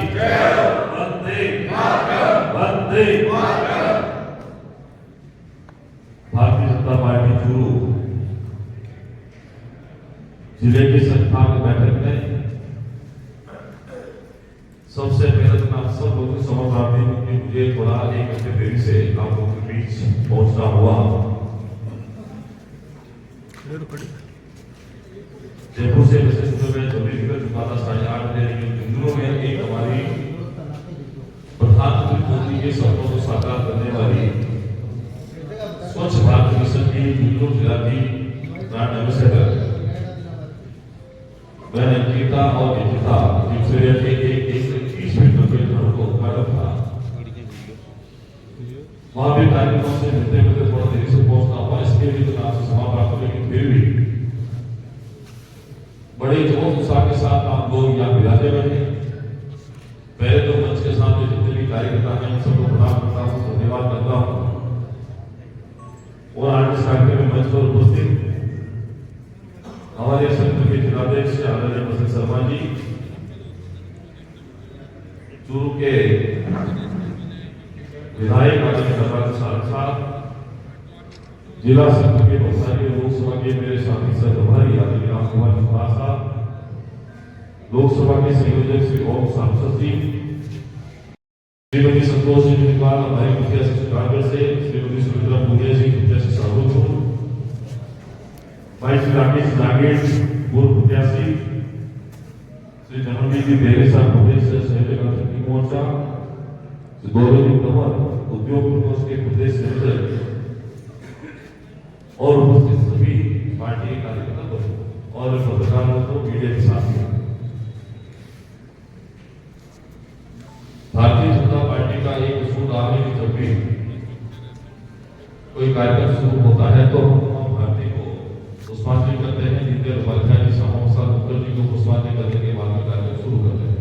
लोग सभा प्राप्ति में मुझे थोड़ा 1 घंटे देरी से आप लोगों के बीच पहुंचना हुआ। जयपुर से वैसे सुबह मैं जल्दी निकल चुका था 8:30 बजे, लेकिन इन दिनों में एक हमारी प्रधानमंत्री मोदी के सपनों को साकार करने वाली स्वच्छ भारत मिशन की वीडियो जिला की ब्रांड एम्बेसडर मैंने गीता और निकिता दिनचर्या के एक 30 मिनट के घरों को उद्घाटन था। वहां भी कार्यक्रमों से मिलते मिलते थोड़ा देरी से पहुंचना हुआ, इसके लिए तो आपसे क्षमा प्राप्त हो, लेकिन फिर भी बड़े जोश उत्साह के साथ आप लोग यहाँ विराजे हुए हैं। पहले तो मंच के सामने जितने भी कार्यकर्ता हैं उन सबको प्रणाम करता हूँ, धन्यवाद करता हूँ। और आज इस कार्यक्रम में मंच पर उपस्थित हमारे संघ के जिलाध्यक्ष आदरणीय बसंत शर्मा जी, चूरू के विधायक आदरणीय नवाज साहब, जिला संघ के बक्सारी लोकसभा के मेरे साथी सहप्रभारी आदरणीय राम कुमार चौहान साहब, लोकसभा के संयोजक श्री ओम सांसद जी, श्रीमती संतोष जी निकवाल हमारे मुखिया से चित्रागढ़ से, श्रीमती सुमित्रा पुनिया जी मुखिया से साहूपुर, भाई श्री राकेश नागेश पूर्व प्रत्याशी, श्री जनमजीत जी बेरे साहब प्रदेश से संयोजक शक्ति मोर्चा, श्री गौरव जी तंवर उद्योग प्रकोष्ठ के प्रदेश संयोजक और उपस्थित सभी पार्टी के कार्यकर्ता और पत्रकारों को, मीडिया के साथियों, भारतीय जनता पार्टी का एक उसूल रहा है कि जब भी कोई कार्यक्रम शुरू होता है तो हम भारतीय को पुष्पांजलि करते हैं, दीनदयाल उपाध्याय जी, श्यामा प्रसाद मुखर्जी को पुष्पांजलि करने के बाद में कार्यक्रम शुरू करते हैं।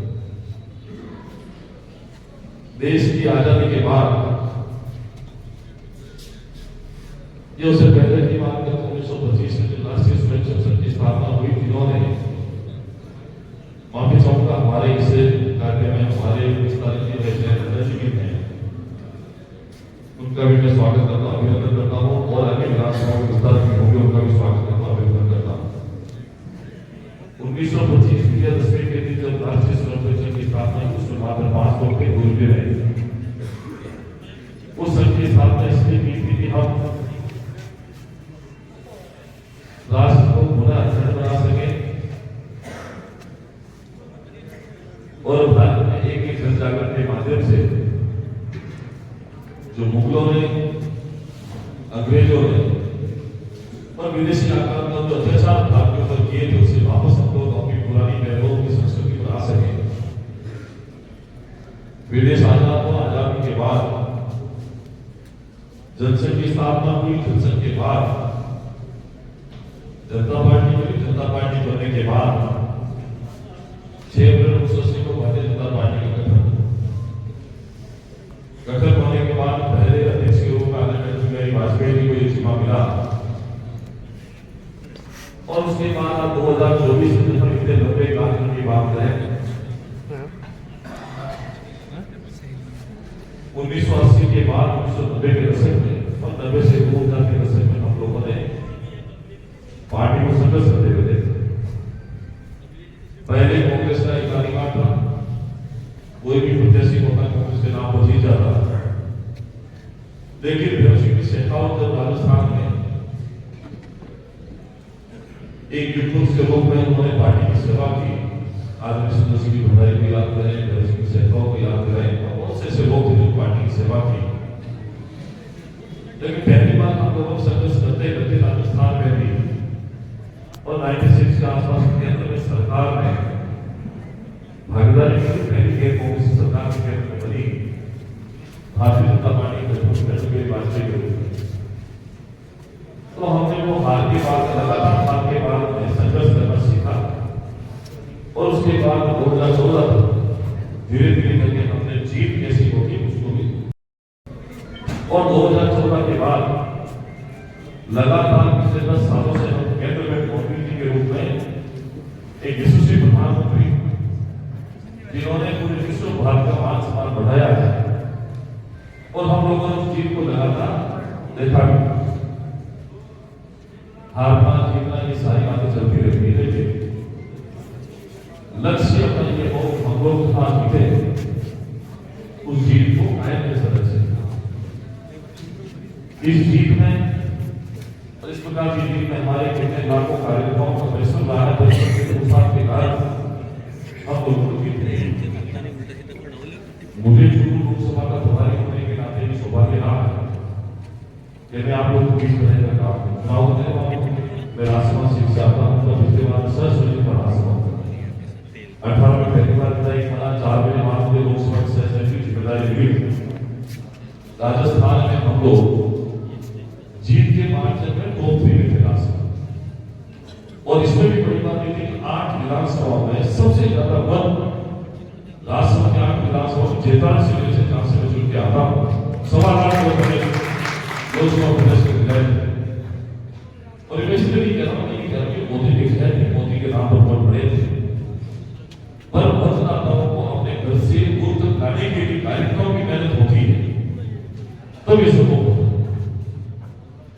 देश की आजादी के बाद ये उससे पहले की बात करें 1925 में जो राष्ट्रीय स्वयंसेवक संघ की स्थापना हुई, जिन्होंने माफी चाहूंगा हमारे इस कार्यक्रम में हमारे विस्तारित हैं, उनका भी मैं स्वागत करता हूँ, अभिनंदन करता हूँ, और अन्य विधानसभाओं के विस्तारित होंगे उनका भी स्वागत करता हूँ, अभिनंदन करता हूँ। 1925 विजयदशमी के दिन जब राष्ट्रीय स्वयंसेवक संघ की स्थापना, उसमें मात्र 5 लोग थे, गुरु जी रहे। उस संघ की स्थापना इसलिए की थी कि हम राष्ट्र को पुनः अखंड बना सके और भारत में एक जन जागरण के माध्यम से जो मुगलों ने, अंग्रेजों ने और विदेशी आक्रमण का जो अत्याचार भारत के ऊपर किए थे, उससे वापस हम लोग अपनी पुरानी वैभव की संस्कृति पर आ सके। विदेश आजाद हुआ, आजादी के बाद जनसंघ की स्थापना हुई, जनसंघ के बाद जनता पार्टी बनी, जनता पार्टी बनने के बाद 6 अप्रैल 1980 को भारतीय जनता पार्टी का गठन होने के बाद पहले अध्यक्ष के रूप में अटल बिहारी वाजपेयी जी को ये जिम्मा मिला, और उसके बाद 2024 में हम इतने लंबे कार्यक्रम की बात करें, 1980 के बाद 1990 के दशक में और 90 से 2000 के दशक में हम लोगों ने पार्टी को संघर्ष करते हुए देखा। पहले कांग्रेस का एक अधिकार था, कोई भी प्रत्याशी होता कांग्रेस के नाम पर जीत जाता, लेकिन भीम शेखावत जब राजस्थान में एक विद्युत के रूप में उन्होंने पार्टी की सेवा की, आदरणीय सुंदर सिंह भंडारी को याद करें, भीम सिंह शेखावत को याद करें, बहुत से लोग थे जो पार्टी की सेवा की। लेकिन पहली बार हम लोगों संघर्ष करते करते राजस्थान में भी और 96 के आसपास केंद्र में सरकार ने भागीदारी की, पहली कांग्रेस सरकार के केंद्र में बनी भारतीय जनता पार्टी के वाजपेयी के रूप में। तो हमने वो हार के बाद लगातार हार के बाद संघर्ष करना सीखा, और उसके बाद 2014 धीरे धीरे करके हमने जीत कैसी होगी उसको भी, और 2014 के बाद लगातार पिछले 10 सालों से हम केंद्र में मोदी जी के रूप में एक यशस्वी प्रधानमंत्री जिन्होंने पूरे विश्व भारत का मान सम्मान बढ़ाया है, और हम लोगों ने उस जीत को लगातार देखा भी। हारना जीतना ये सारी बातें चलती रहती है, लेकिन लक्ष्य अपना ये हो हम लोग जीते उस जीत को कायम कर सदस्य इस जीत में और इस प्रकार की जीत में हमारे कितने लाखों कार्यकर्ताओं का परिश्रम रहा है, परिश्रम के अनुसार के कारण हम लोग जीत रहे हैं। मुझे चूरू लोकसभा का प्रभारी होने के नाते सौभाग्य रहा है कि मैं आप लोगों को बीच में रहकर काम चुनाव होने वाला हूँ। मैं राजसभा सीट से आता हूँ, तो पिछले बार सहसचिव पर राजसभा 18 में पहली बार विधायक बना, 4 में वहां मुझे लोकसभा की सहसचिव की जिम्मेदारी मिली। राजस्थान में हम लोग जीत के मार्जिन में टॉप 3 में थे राजसभा, और इसमें भी बड़ी बात ये थी कि 8 विधानसभाओं में सबसे ज्यादा मत राजसभा के 8 विधानसभाओं में जेतान से मेरे से जहां से मैं चुन के आता हूँ 1.25 लाख लोग लोकसभा प्रदेश के विधायक, और इसलिए नहीं कह रहा हूँ कि मोदी के खैर मोदी के नाम पर वोट पड़े थे, पर मतदाताओं को अपने घर से दूर तक लाने के लिए कार्यकर्ताओं की मेहनत होती है, तब ये संभव होता है।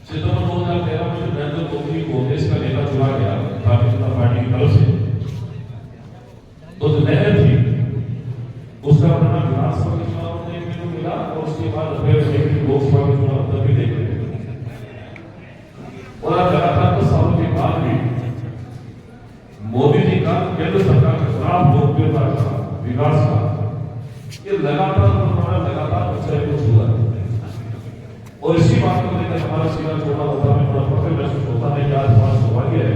सितंबर 2013 में जो नरेंद्र मोदी को देश का नेता चुना गया भारतीय जनता पार्टी की तरफ से, तो जो मेहनत थी उसका परिणाम विधानसभा के चुनाव में देखने को मिला, और उसके बाद लोकसभा के चुनाव तक भी देखने को मिला। और आज लगातार 10 सालों के बाद भी मोदी जी का केंद्र सरकार के खिलाफ लोकप्रियता का विकास का ये लगातार ऊंचाई को छू रहा है, और इसी बात को लेकर हमारा सीधा छोटा होता है, बड़ा फख्र महसूस होता है कि आज हमारा सौभाग्य है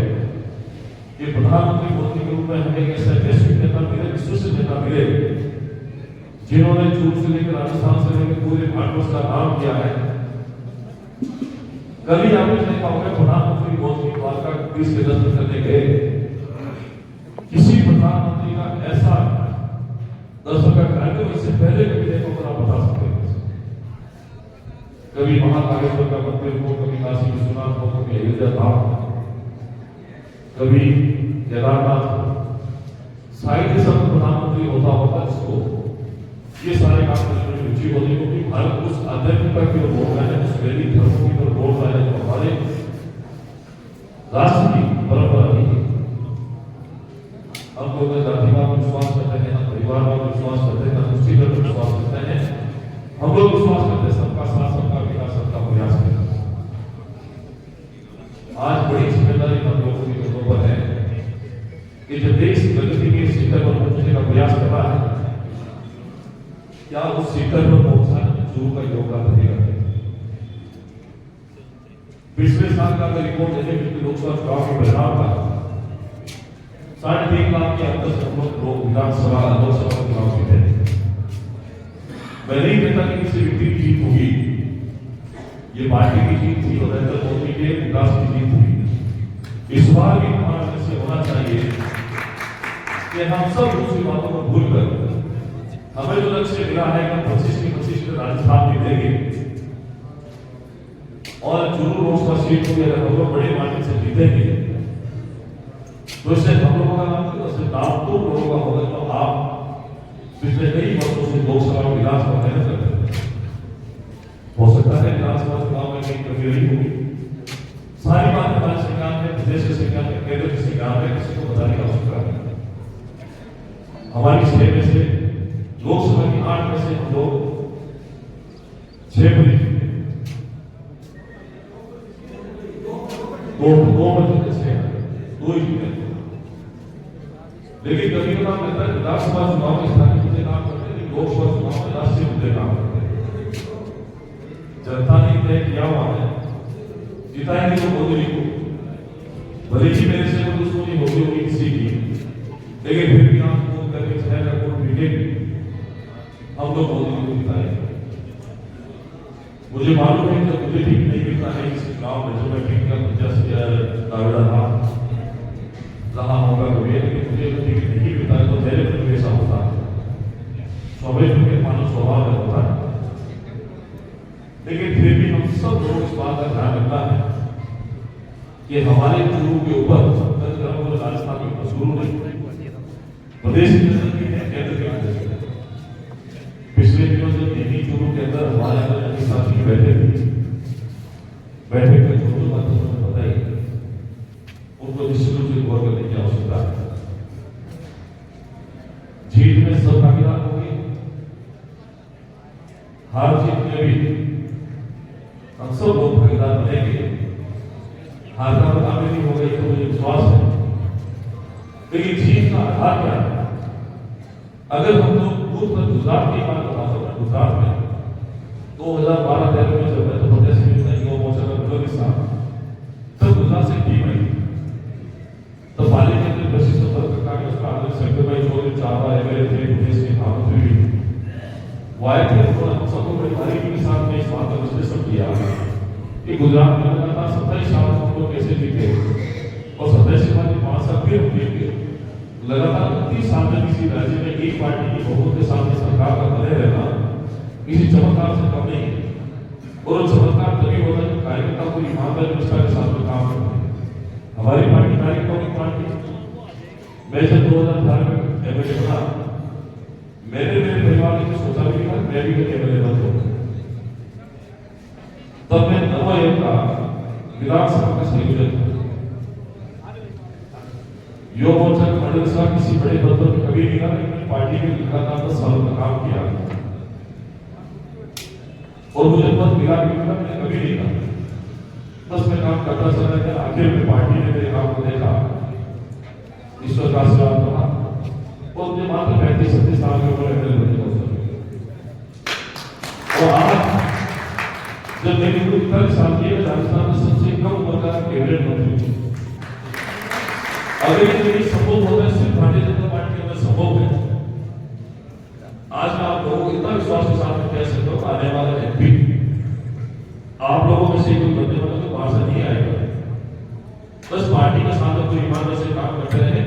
कि प्रधानमंत्री मोदी के रूप में हमें एक ऐसा वैश्विक नेता मिले, विश्वसनीय नेता मिले, जिन्होंने चूरू से लेकर राजस्थान से लेकर पूरे भारतवर्ष का नाम किया है। कल ही आपने देखा होगा प्रधानमंत्री मोदी की द्वारका के दर्शन करने गए, किसी प्रधानमंत्री का ऐसा दर्शन का कार्यक्रम इससे पहले कभी देखो तो आप बता सकते हैं। कभी महाकालेश्वर का मंदिर हो, कभी काशी विश्वनाथ हो, कभी अयोध्या धाम, कभी केदारनाथ हो, शायद ये सब प्रधानमंत्री होता होगा जिसको ये सारे काम करने में रुचि होती, क्योंकि भारत उस आध्यात्मिकता की ओर बोल रहा है, उस वैदिक धर्मों की ओर बोल रहा है जो हमारे राष्ट्र की परंपरा नहीं है। हम लोग जातिवाद में विश्वास करते हैं, हम परिवारवाद में विश्वास करते हैं, हम तुष्टिकरण में विश्वास करते हैं, हम लोग विश्वास करते हैं सबका साथ, सबका विकास, सबका प्रयास करना। आज बड़ी जिम्मेदारी हम लोगों की कंधों पर है कि जब देश प्रगति के शिखर पर पहुंचने का प्रयास कर रहा है, क्या उस शिखर पर पहुंचाने में चूरू का योगदान रहेगा? पिछले साल का अगर रिपोर्ट देखें लोकसभा चुनाव के परिणाम का 3.5 लाख के अंदर सब लोग विधानसभा लोकसभा चुनाव जीते। मैं नहीं कहता कि किसी व्यक्ति की जीत होगी, ये पार्टी की जीत थी और नरेंद्र मोदी के विकास की जीत हुई। इस बार भी हमारा लक्ष्य होना चाहिए कि हम सब दूसरी बातों को भूलकर हमें जो लक्ष्य मिला है कि 25 की 25 राजस्थान में देंगे, और चूरू लोकसभा सीट को अगर हम लोग बड़े मार्जिन से जीतेंगे तो इससे हम लोगों का नाम नाम तो लोगों का होगा जो आप पिछले कई वर्षों से लोकसभा में विकास पर मेहनत करते हैं। हो सकता है विधानसभा चुनाव में कहीं कमी रही होगी, सारी बात हमारे सरकार में, प्रदेश के सरकार में, केंद्र की सरकार में किसी को बताने का आवश्यकता है। हमारी 6 में से लोकसभा की 8 में से हम लोग 6 में दो बजे से 2 ही जीते, लेकिन कभी कभी लगता है विधानसभा चुनाव में स्थानीय मुद्दे काम करते हैं, लोकसभा चुनाव में राष्ट्रीय मुद्दे काम करते हैं। जनता ने तय किया हुआ है, जिताएंगे तो मोदी जी को, भले ही मेरे से कोई दुश्मनी होगी किसी की, लेकिन फिर भी आप फोन करके चाहे ना कोई मीटिंग हम लोग मोदी जी को जिताएंगे। मुझे मालूम है कि मुझे ठीक नहीं मिलता है इस चुनाव में, जो मैं ठीक का दावेदार रहा होगा कभी, लेकिन मुझे ठीक नहीं मिलता है तो मेरे पर भी ऐसा होता है, स्वाभाविक के मानव स्वभाव में होता है। लेकिन फिर भी हम सब लोग इस बात का ध्यान रखना है कि हमारे चूरू के ऊपर राजस्थान के ऊपर शुरू नहीं, प्रदेश की नजर की है, केंद्र की नजर की है। पिछले दिनों जब दीदी चूरू के अंदर हमारे अंदर साथी बैठे थे, बैठे हुए छोटे बातों को बताई, उनको निश्चित रूप से गौर करने की आवश्यकता है। जीत में सब भागीदार होंगे, हार जीत में भी हम सब लोग भागीदार बनेंगे। हार का मुकाबला नहीं होगा, ये तो मुझे विश्वास है। लेकिन जीत का आधार क्या है? अगर हम लोग बूथ पर गुजरात की बात बता सकते, गुजरात में 2012-13 में जब मध्य प्रदेश में युवा मोर्चा का गठन था, तब गुजरात से टीम आई। तो पाली के अंदर वशिष्ठ सरकार के उसका आदर शंकर भाई चौधरी चावा एमएलए थे, प्रदेश के महामंत्री भी वो आए थे। और हम सबको बड़ी बारीकी के साथ में इस बात का विश्लेषण किया कि गुजरात में लगातार 27 साल हम लोग कैसे जीते और 27 के बाद 5 साल फिर जीते। लगातार 30 साल में किसी राज्य में एक पार्टी की बहुमत के साथ सरकार का बने रहना किसी चमत्कार से कम नहीं है। और चमत्कार तभी होता है जब कार्यकर्ता को ईमानदारी निष्ठा के साथ में काम करते हैं। हमारी पार्टी कार्यकर्ताओं की पार्टी। मैं जब 2018 में एमएलए बना, मैंने मेरे परिवार ने सोचा भी था मैं भी एमएलए बन जाऊंगा। तब मैं नवायुग का विधानसभा का संयोजक था। युवा मोर्चा का मंडल सभा किसी बड़े पद पर कभी नहीं था, लेकिन पार्टी में लगातार 10 सालों का काम किया और मुझे पद मिला भी मिला, मैंने कभी नहीं था। बस मैं काम करता चला गया। आखिर में पार्टी ने मेरे काम को देखा, ईश्वर का आशीर्वाद रहा और मुझे मात्र 35-37 साल की उम्र में बनने का अवसर मिला। और आज जब मेरी उम्र 41 साल की है, राजस्थान में सबसे कम उम्र का कैबिनेट मंत्री। अगर ये मेरी संभव होता है सिर्फ भारतीय जनता पार्टी के अंदर संभव है। आज मैं आप लोगों को इतना विश्वास के साथ कह सकता हूँ, आने वाला एमपी आप लोगों में से कोई बंदे वाला तो बाहर से नहीं आएगा। बस पार्टी के साथ तो ईमानदारी से काम करते रहे।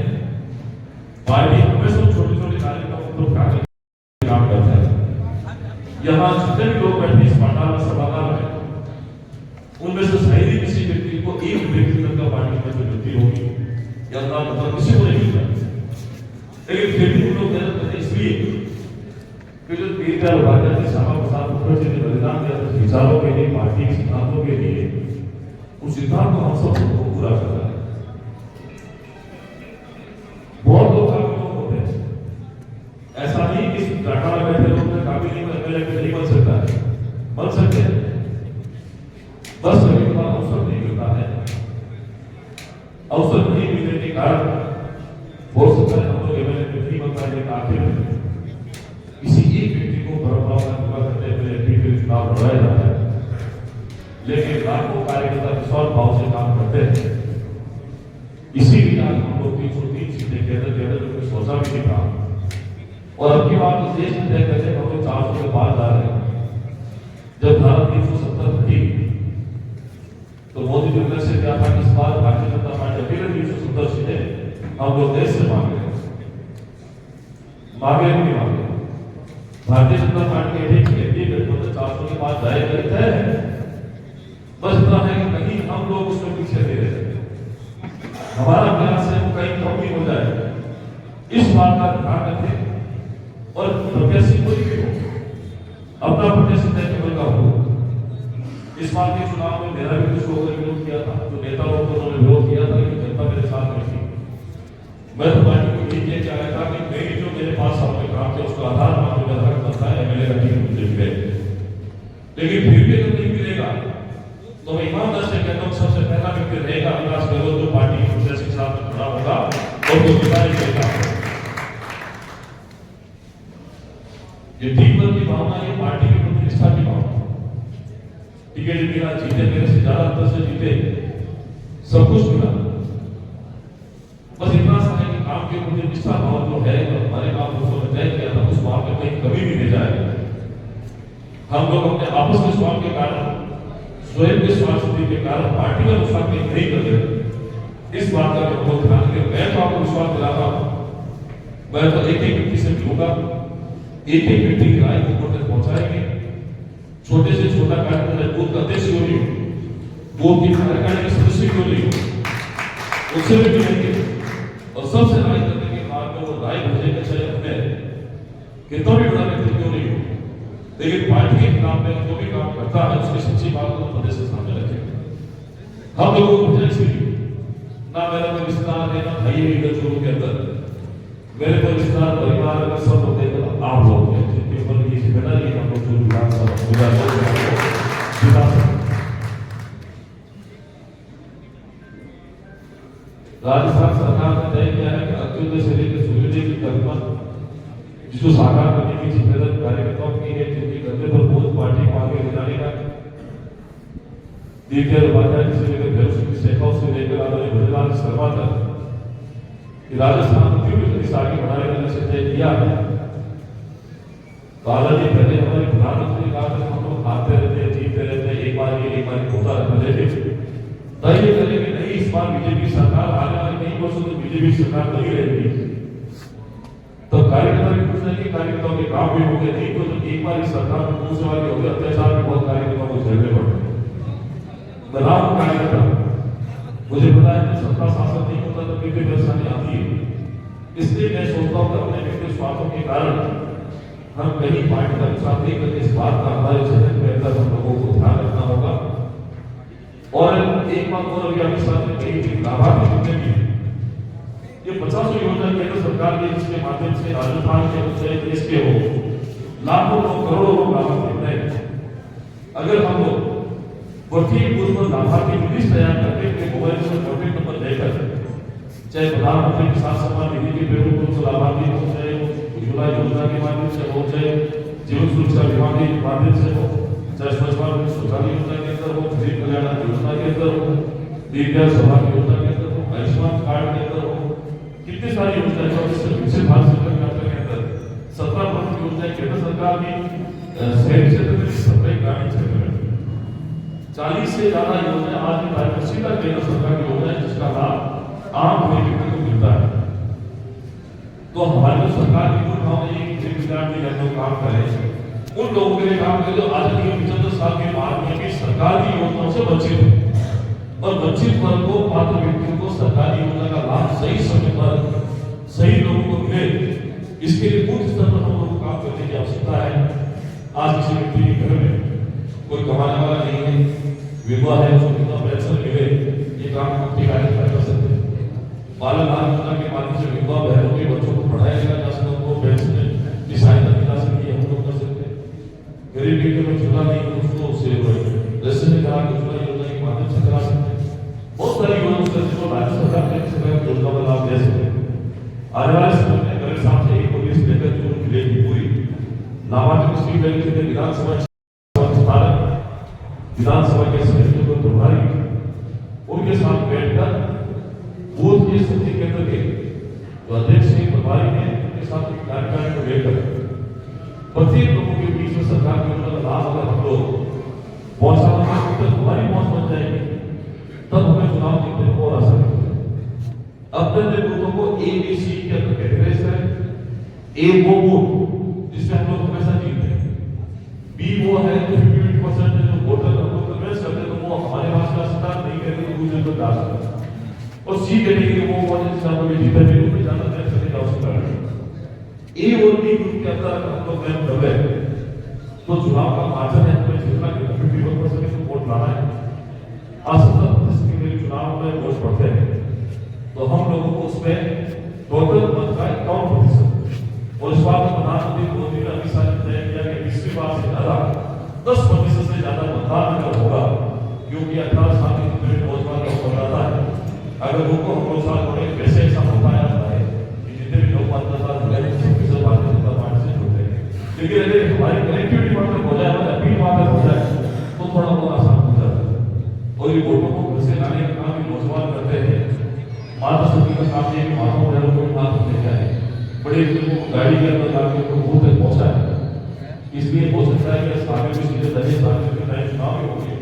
पार्टी हमेशा छोटे-छोटे कार्यक्रमों को उठाने का काम करता है। यहाँ जितने भी लोग बैठे इस पार्टी में सभागार में, उनमें से शायद ही किसी व्यक्ति को एक व्यक्ति तक का पार्टी में गलती होगी या ना मतलब किसी को नहीं होगा। लेकिन फिर भी लोग मेहनत करते इसलिए कि जो दीनदयाल उपाध्याय जी श्यामा प्रसाद मुखर्जी ने बलिदान दिया था विचारों के लिए, पार्टी के सिद्धांतों के लिए, उस सिद्धांत को हम सब पूरा करना है। बहुत लोग काबिल लोग होते हैं, ऐसा नहीं कि डाटा में बैठे लोग में काबिल नहीं बन सकता है, बन सकते हैं। बस कभी कभार अवसर नहीं मिलता है। अवसर नहीं मिलने के कारण हो सकता है हम लोग एमएलए नहीं बन पाएंगे। आखिर में किसी एक व्यक्ति को परंपराओं का पूरा करते हुए एमपी के चुनाव लड़ाया जाता है, लेकिन लाखों कार्यकर्ता विश्वास भाव से काम करते हैं। इसीलिए आज हम लोग 303 सीटें के अंदर जो कुछ सोचा भी नहीं था और अब की बात तो देश में तय करते हम लोग 400 के पार जा रहे हैं। जब धारा 370 हटी तो मोदी जी ने से क्या था कि इस बार भारतीय जनता पार्टी अकेले 370 सीटें हम लोग देश से मांग रहे हैं, मांगे नहीं मांगे। भारतीय जनता पार्टी एनडीए गठबंधन 400 के बाद जाए करता है। बस इतना है कि कहीं हम लोग उसमें पीछे नहीं रहे। हमारा प्रयास है वो कहीं कम नहीं हो जाए, इस बात का ध्यान रखें। और प्रत्याशी कोई भी हो, अपना प्रत्याशी तय केवल का हो। इस बार के चुनाव में मेरा भी कुछ लोगों ने विरोध किया था, जो नेता लोग उन्होंने विरोध किया था, लेकिन जनता मेरे साथ में थी। मैं तो पार्टी को यही कह के आया था कि मेरी जो मेरे पास सामने काम थे उसका आधार मानव बनता है एमएलए का टिकट मुझे मिले। लेकिन फिर भी अगर नहीं मिलेगा तो मैं ईमानदार से कहता हूँ सबसे पहला व्यक्ति रहेगा अविनाश गहलोत, जो पार्टी की प्रोसेस के साथ खड़ा होगा और वो जिम्मेदारी लेगा। ये टीम वर्क की भावना, ये पार्टी की प्रतिष्ठा की भावना। टिकट मिला, जीते, मेरे से ज्यादा अंतर से जीते, सब कुछ मिला। बस इतना सा है कि काम के प्रति निष्ठा भाव जो है, तो हमारे काम दोस्तों ने तय किया था उस भाव में कहीं कभी भी नहीं जाएगा। हम लोग अपने आपस के स्वार्थ के कारण, स्वयं के स्वार्थ सिद्धि के कारण पार्टी में नुकसान नहीं कर रहे। इस बात का बहुत ध्यान रखें। मैं तो आपको विश्वास दिलाता हूं, मैं तो एक एक व्यक्ति से मिलूंगा, एक एक व्यक्ति की राय को तक पहुंचाएंगे। छोटे से छोटा कार्यक्रम बूथ का अध्यक्ष क्यों नहीं हो, बूथ की कार्यकारिणी के सदस्य क्यों नहीं हो, उससे भी मिलेंगे और सबसे राय करने के बाद में वो राय भेजेंगे, चाहे अपने कितना भी बड़ा व्यक्ति क्यों नहीं हो, लेकिन पार्टी के खिलाफ में जो भी काम करता है उसकी सच्ची बात को प्रदेश के सामने रखेंगे। हम लोगों को भेजा इसलिए ना मेरा कोई रिश्तेदार है, ना भाई है इधर चोरों के अंदर, मेरे को रिश्तेदार परिवार का सब होते हैं, आप लोग हैं जिनके ऊपर ये जिम्मेदारी हम लोग जो विधानसभा राजस्थान सरकार ने तय किया है कि अंत्योदय से लेकर सूर्योदय की कल्पना जिसको साकार करने की जिम्मेदारी कार्यकर्ताओं की है, जिनके कंधे पर बोझ पार्टी को आगे ले जाने का। दीनदयाल उपाध्याय से लेकर भैरव सिंह शेखावत से लेकर आदरणीय भजनलाल शर्मा तक राजस्थान को क्यों इस आगे बढ़ाने का लक्ष्य तय किया है। जी पहले हमारे प्रधानमंत्री ने कहा था हम लोग हारते रहते हैं, जीतते रहते हैं, एक बार होता रहता है, तय करें कि नहीं इस बार बीजेपी सरकार आने वाले कई वर्षों तक बीजेपी सरकार नहीं रहेगी। तो कार्यकर्ता भी खुश रहेंगे, कार्यकर्ताओं के काम भी होंगे, नहीं तो एक बार इस सरकार में पूछने वाले हो गए, अत्याचार में बहुत कार्यकर्ताओं को झेलने पड़ते हैं। बनाओ कार्यकर्ता, मुझे पता है कि सत्ता शासन नहीं होता तो कितनी परेशानी आती है। इसलिए मैं सोचता हूँ कि अपने व्यक्तिगत स्वार्थों के कारण हम कहीं पार्टी का नुकसान नहीं करते, इस बात का हमारे जहन में अंदर हम लोगों को ध्यान रखना होगा। और एक बात और अभी आपके साथ में कही थी, लाभार्थी जितने भी ये 50 योजना केंद्र सरकार की, जिसके माध्यम से राजस्थान के हो चाहे देश के हो लाखों लोग करोड़ों लोग लाभार्थी बने। अगर हम लोग प्रत्येक बूथ पर लाभार्थी की लिस्ट तैयार करके मोबाइल से कॉन्टेक्ट नंबर लेकर चाहे प्रधानमंत्री किसान सम्मान निधि के पेरोल से लाभार्थी हो, चाहे उज्ज्वला योजना के माध्यम से हो, चाहे जीवन सुरक्षा बीमा के माध्यम से हो, चाहे स्वच्छ भारत शौचालय योजना के अंदर हो, गरीब कल्याण योजना के अंदर हो, दीनदयाल सभा योजना के अंदर हो, आयुष्मान कार्ड के अंदर हो, कितनी सारी योजनाएं विकसित भारत सरकार के अंदर 17% योजनाएं केंद्र सरकार की शहरी क्षेत्र में, 17 ग्रामीण क्षेत्र में, 40 से ज्यादा योजनाएं आज की तारीख में सीधा केंद्र सरकार की योजनाएं जिसका लाभ आम व्यक्ति को मिलता है। तो हमारी जो सरकार की मूल भावना ये कि विद्यार्थी लोग काम करें, उन लोगों के लिए काम करें जो आज के 75 साल के बाद में भी सरकार की योजनाओं से वंचित है और वंचित वर्ग को, पात्र व्यक्तियों को सरकारी योजना का लाभ सही समय पर सही लोगों को मिले, इसके लिए बूथ स्तर पर हम लोग को काम करने की आवश्यकता है। आज किसी व्यक्ति के घर में कोई कमाने वाला नहीं है, विधवा है, उसको कितना पेंशन मिले, ये काम मुक्ति कार्यकर्ता कर सकते हैं। बाल लाभ योजना के माध्यम से विधवा बहनों के बच्चों को पढ़ाया जा सकता, उनको पेंशन की सहायता मिला सकती है, हम लोग कर सकते हैं। गरीब व्यक्ति को चूल्हा नहीं उसको रेशन करा के उज्ज्वला योजना के माध्यम से करा सकते हैं। बहुत सारी योजना जिसको राज्य सरकार ने योजना का लाभ दे सकते हैं। आने वाले समय में मेरे साथ से एक पुलिस लेकर जो मिलेगी पूरी लाभार्थी की स्कीम लेकर विधानसभा के सदस्यों को प्रभारी उनके साथ बैठकर बूथ के शक्ति केंद्र के अध्यक्ष प्रभारी ने उनके साथ कार्यकारिणी को लेकर प्रत्येक लोगों के बीच में सरकार की योजना का लाभ अगर हम लोग पहुंचाना तक हमारी पहुंच बन जाएगी, तब हमें चुनाव जीतने को और आसान होगा। अपने बूथों को ए बी सी के अंदर कैटेगराइज करें। ए वो बूथ जिसमें हम लोग हमेशा जीतते हैं, बी वो है जो 50% जो वोटर हम लोग कन्विंस करते हैं तो वो हमारे पास का सरकार नहीं करेगी तो दूसरे को डाल सकते हैं। और सी कैटेगरी वो वोट जिससे हम लोग जीते भी उनको ज्यादा देर करने की आवश्यकता है। ए और बी ग्रुप के अंदर हम लोग मैच दबे तो चुनाव का मार्जिन है हमें जितना 51% को वोट लाना है। 70% के लिए चुनाव में वोट पड़ते हैं तो हम लोगों को उसमें टोटल मत का 51% और इस बात में प्रधानमंत्री मोदी ने अभी साल तय किया कि 20वीं बार से ज्यादा 10% से ज्यादा मतदान अगर होगा, क्योंकि 18 साल के जितने नौजवान लोग बताता है अगर उनको हम लोग साल होने वैसे ऐसा होता है कि जितने भी लोग 15 साल जुड़े हैं सब भारतीय जनता पार्टी से जुड़ते हैं, लेकिन अगर हमारी कनेक्टिविटी वाटर हो जाए, हमारे अपील वाटर हो जाए तो थोड़ा बहुत आसान हो जाता है। और ये वोटों को घर से लाने का काम भी नौजवान करते हैं। माता शक्ति का काम ये माताओं बहनों को हाथ लेके आए, बड़े लोगों को गाड़ी के अंदर लाके उनको बूथ तक पहुंचाए। इसलिए हो सकता है कि आगे भी सीधे दहेज सामने के टाइम चुनाव भी होंगे,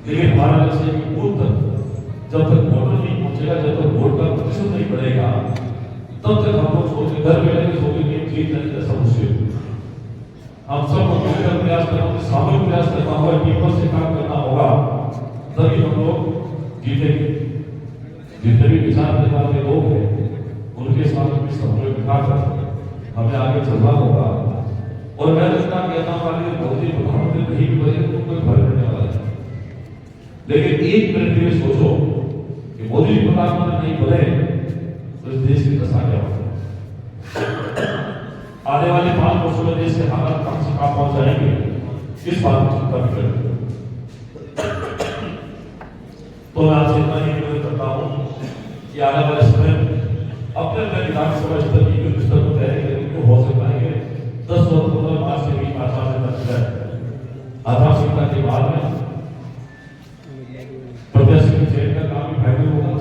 लेकिन हमारा लक्ष्य है कि बूथ तक जब तक वोटर नहीं पहुंचेगा, जब तक वोट का प्रतिशत नहीं बढ़ेगा, तब तक हम लोग सोचे घर में रहेंगे सोचे कि जीत जाने ऐसा मुश्किल। हम सब मिलकर प्रयास करना, सामूहिक प्रयास करना होगा, टीम से काम करना होगा, तभी हम लोग जीतेंगे। जितने भी विचार देने वाले लोग हैं उनके साथ भी समन्वय बिठाकर हमें आगे चलना होगा। और मैं जितना कहता हूँ कि मोदी प्रधानमंत्री नहीं भी बने तो कोई फर्क पड़ने वाला है, लेकिन एक मिनट के लिए सोचो कि मोदी जी प्रधानमंत्री नहीं बने तो इस देश की दशा क्या होगी। आने वाले 5 वर्षों में देश के हालात कहाँ से कहाँ पहुंच जाएंगे, इस बात की चिंता भी करें। तो मैं आपसे इतना ही निवेदन करता हूँ कि आने वाले समय अपने अपने विधानसभा स्तर की युद्ध स्तर पर तैयारी करने को हो सकता है कि 10 और 15 मार्च के बीच आचार संहिता आचार संहिता के बाद में प्रत्याशी के चयन का काम भी फाइनल होगा।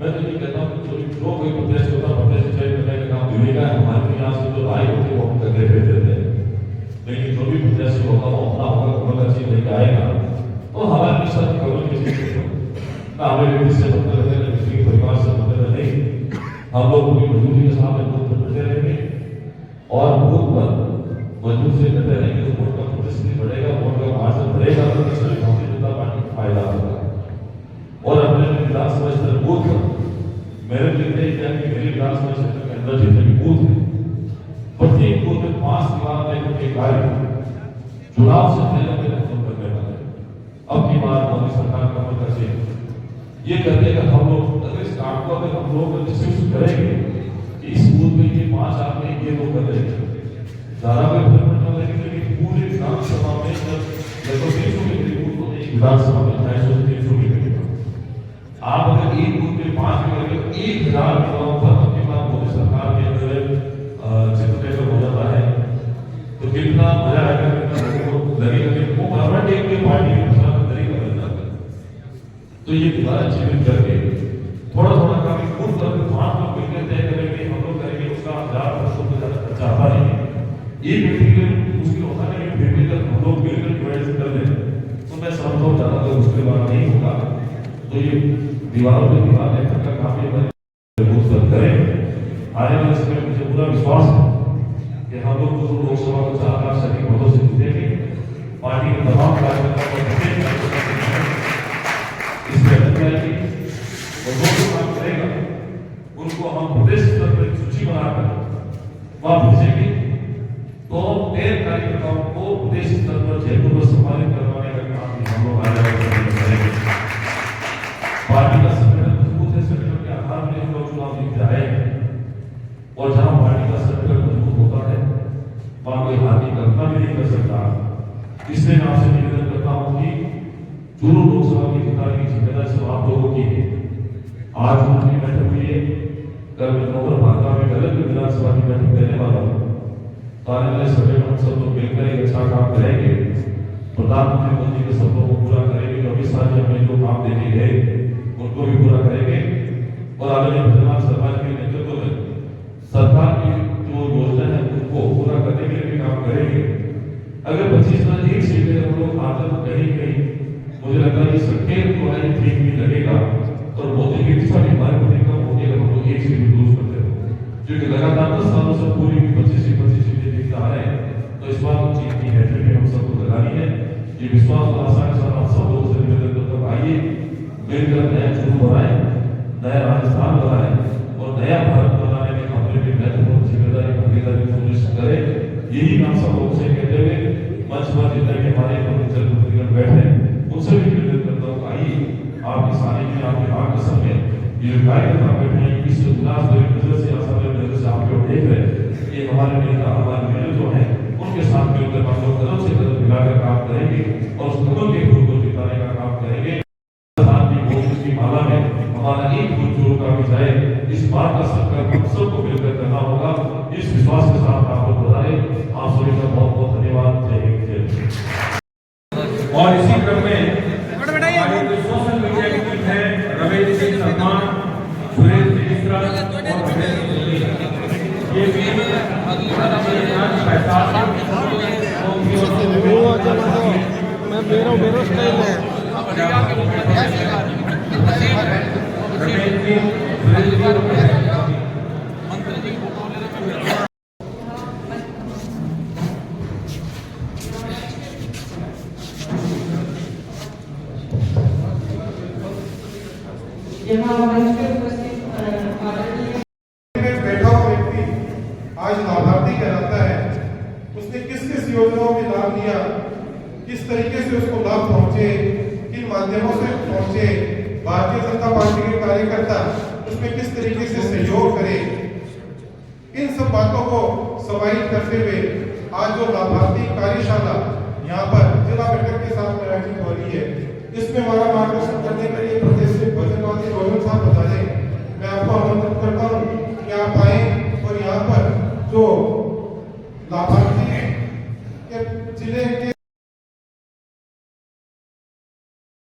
मैं तो ये कहता हूँ कि जो कोई प्रत्याशी होता है प्रत्याशी चयन करने का काम दिल्ली है। हमारे यहाँ से जो राय होती है वो हम करके भेज देते हैं, लेकिन जो भी प्रत्याशी होगा वो अपना होगा, खबर का चीज लेके आएगा। तो हमारे साथ खबर की चीज ना हमें व्यक्ति से मतलब है, व्यक्ति के परिवार से मतलब नहीं। हम लोग पूरी मजबूती के साथ बूथ पर डटे रहेंगे और बूथ पर मजबूत से डटे रहेंगे तो वोट का प्रतिशत बढ़ेगा, वोट का मार्जिन बढ़ेगा, तो इसलिए भारतीय जनता पार्टी को फायदा होगा। और अपने विधानसभा स्तर बूथ पर मेरे लिए क्या कि मेरे विधानसभा क्षेत्र के अंदर जितने भी बूथ है प्रत्येक बूथ में 5 दीवार लेकर के कार्य चुनाव से पहले खत्म करने वाले। अब की बार मोदी सरकार का कमल का चेहरा ये कहते हैं कि हम लोग अगर इस काम को अगर हम लोग डिस्कस करेंगे कि इस बूथ में ये 5 आदमी ये लोग कर देंगे ज्यादा कोई फर्क नहीं पड़ेगा, लेकिन पूरे विधानसभा में लगभग 300 के करीब बूथ होते हैं विधानसभा में 250 से 300 के करीब। आप अगर एक बूथ में 5 करेंगे तो 1000 युवाओं पर अपनी बात मोदी सरकार के अंदर चित्र हो जाता है। तो कितना मजा आएगा, कितना लोगों को लगेगा कि वो परमानेंट एक पार्टी के साथ तरीका बन जाता है। तो ये दीवार चिन्हित करके थोड़ा थोड़ा काम खुद करके 5 लोग मिलकर तय करेंगे, हम लोग करेंगे, उसका 1000 ज्यादा खर्चा आता नहीं। एक व्यक्ति के लिए मुश्किल होता है, लेकिन फिर भी अगर हम लोग मिलकर डिवाइड कर दें तो मैं समझता हूँ ज्यादा कोई मुश्किल वाला नहीं होगा। तो ये दीवारों पे दीवार लेकर का काम ये मजबूत करें। आने वाले समय में मुझे पूरा विश्वास है कि हम लोग जो लोकसभा को 4 लाख से अधिक मतों से जीतेंगे। पार्टी के तमाम कार्यकर्ताओं को इसमें जाएगी और जो काम करेगा उनको हम प्रदेश स्तर पर सूची बनाकर वहां भेजेंगे। तो 13 कार्यकर्ताओं को प्रदेश स्तर पर जयपुर में सम्मानित करवाने का काम भी हम लोग आगे करेंगे। पार्टी का संगठन मजबूत है, संगठन के आधार पर हम लोग चुनाव जीत जाएंगे और जहां पार्टी का संगठन मजबूत होता है वहां कोई हाथ की कल्पना भी नहीं कर सकता। इसलिए मैं आपसे निवेदन करता हूं कि चूरू लोकसभा की जिताने की जिम्मेदारी सब आप लोगों की है। आज उनकी बैठक हुई है, कल मैं नवंबर भागवा में गलत विधानसभा की बैठक देने वाला हूँ। तो आने वाले समय में हम सब लोग मिलकर एक अच्छा काम करेंगे, प्रधानमंत्री मोदी के सपनों को पूरा करेंगे। जो अभी साल हमें जो काम देके गए उनको भी पूरा करेंगे और आदरणीय भजनलाल शर्मा के नेतृत्व में सरकार की जो योजना है उनको पूरा करने के लिए भी काम करेंगे। अगर 25 में एक सीट में हम लोग आते तो कहीं मुझे लगता है कि संकेत को है ठीक भी लगेगा और मोदी की इच्छा भी हमारे प्रति कम होगी अगर हम लोग एक सीट लूज करते हो, क्योंकि लगातार 10 सालों से पूरी 25 सीटें जीतते आ रहे हैं। तो इस बार चीज की हैट्रिक में हम सबको लगानी है। ये विश्वास और आशा के साथ आप सब लोगों से निवेदन करता हूं, आइए मिलकर नया चुनाव बनाए, नया राजस्थान बनाए और नया भारत बनाने में हमारे भी महत्वपूर्ण जिम्मेदारी भागीदारी सुनिश्चित करें। यही हम सब लोगों से कहते हुए मंच पर जितने भी हमारे प्रतिनिधिगण बैठे उनसे भी निवेदन करता हूँ, आइए आपकी सारी में आपके मार्गदर्शन में ये कार्यकर्ता बैठे हैं, इस उल्लास भरी नजर से आशा भरी नजर से आप लोग देख रहे हैं। ये हमारे नेता हमारे लीडर जो हैं उनके साथ मिलकर हम लोग कदम से कदम मिलाकर काम करेंगे और उस कदम के फूल को जिताने का काम करेंगे। की माला में हमारा एक फूल चोर का भी जाए, इस बात का संकल्प हम सबको मिलकर करना होगा। इस विश्वास के साथ आप लोग बधाई। आप सभी का बहुत बहुत धन्यवाद। जय हिंद, जय। और इसी क्रम में हमारे जो सोशल मीडिया की टीम है रमेश सिंह शर्मा, सुरेश मिश्रा और ये भी मेरा स्टाइल है बैठा हुआ व्यक्ति आज लाभार्थी कहलाता है। उसने किस किस योजनाओं में लाभ लिया, किस तरीके से उसको लाभ पहुंचे, किन माध्यमों से पहुंचे, भारतीय जनता पार्टी के कार्यकर्ता उसमें किस तरीके से सहयोग करे, इन सब बातों को समाहित करते हुए आज जो लाभार्थी कार्यशाला यहाँ पर जिला बैठक के साथ में आयोजित हो रही है, इसमें हमारा मार्गदर्शन करने के लिए प्रदेश से भजनवादी गोविंद साहब बता दें। मैं आपको आमंत्रित करता हूँ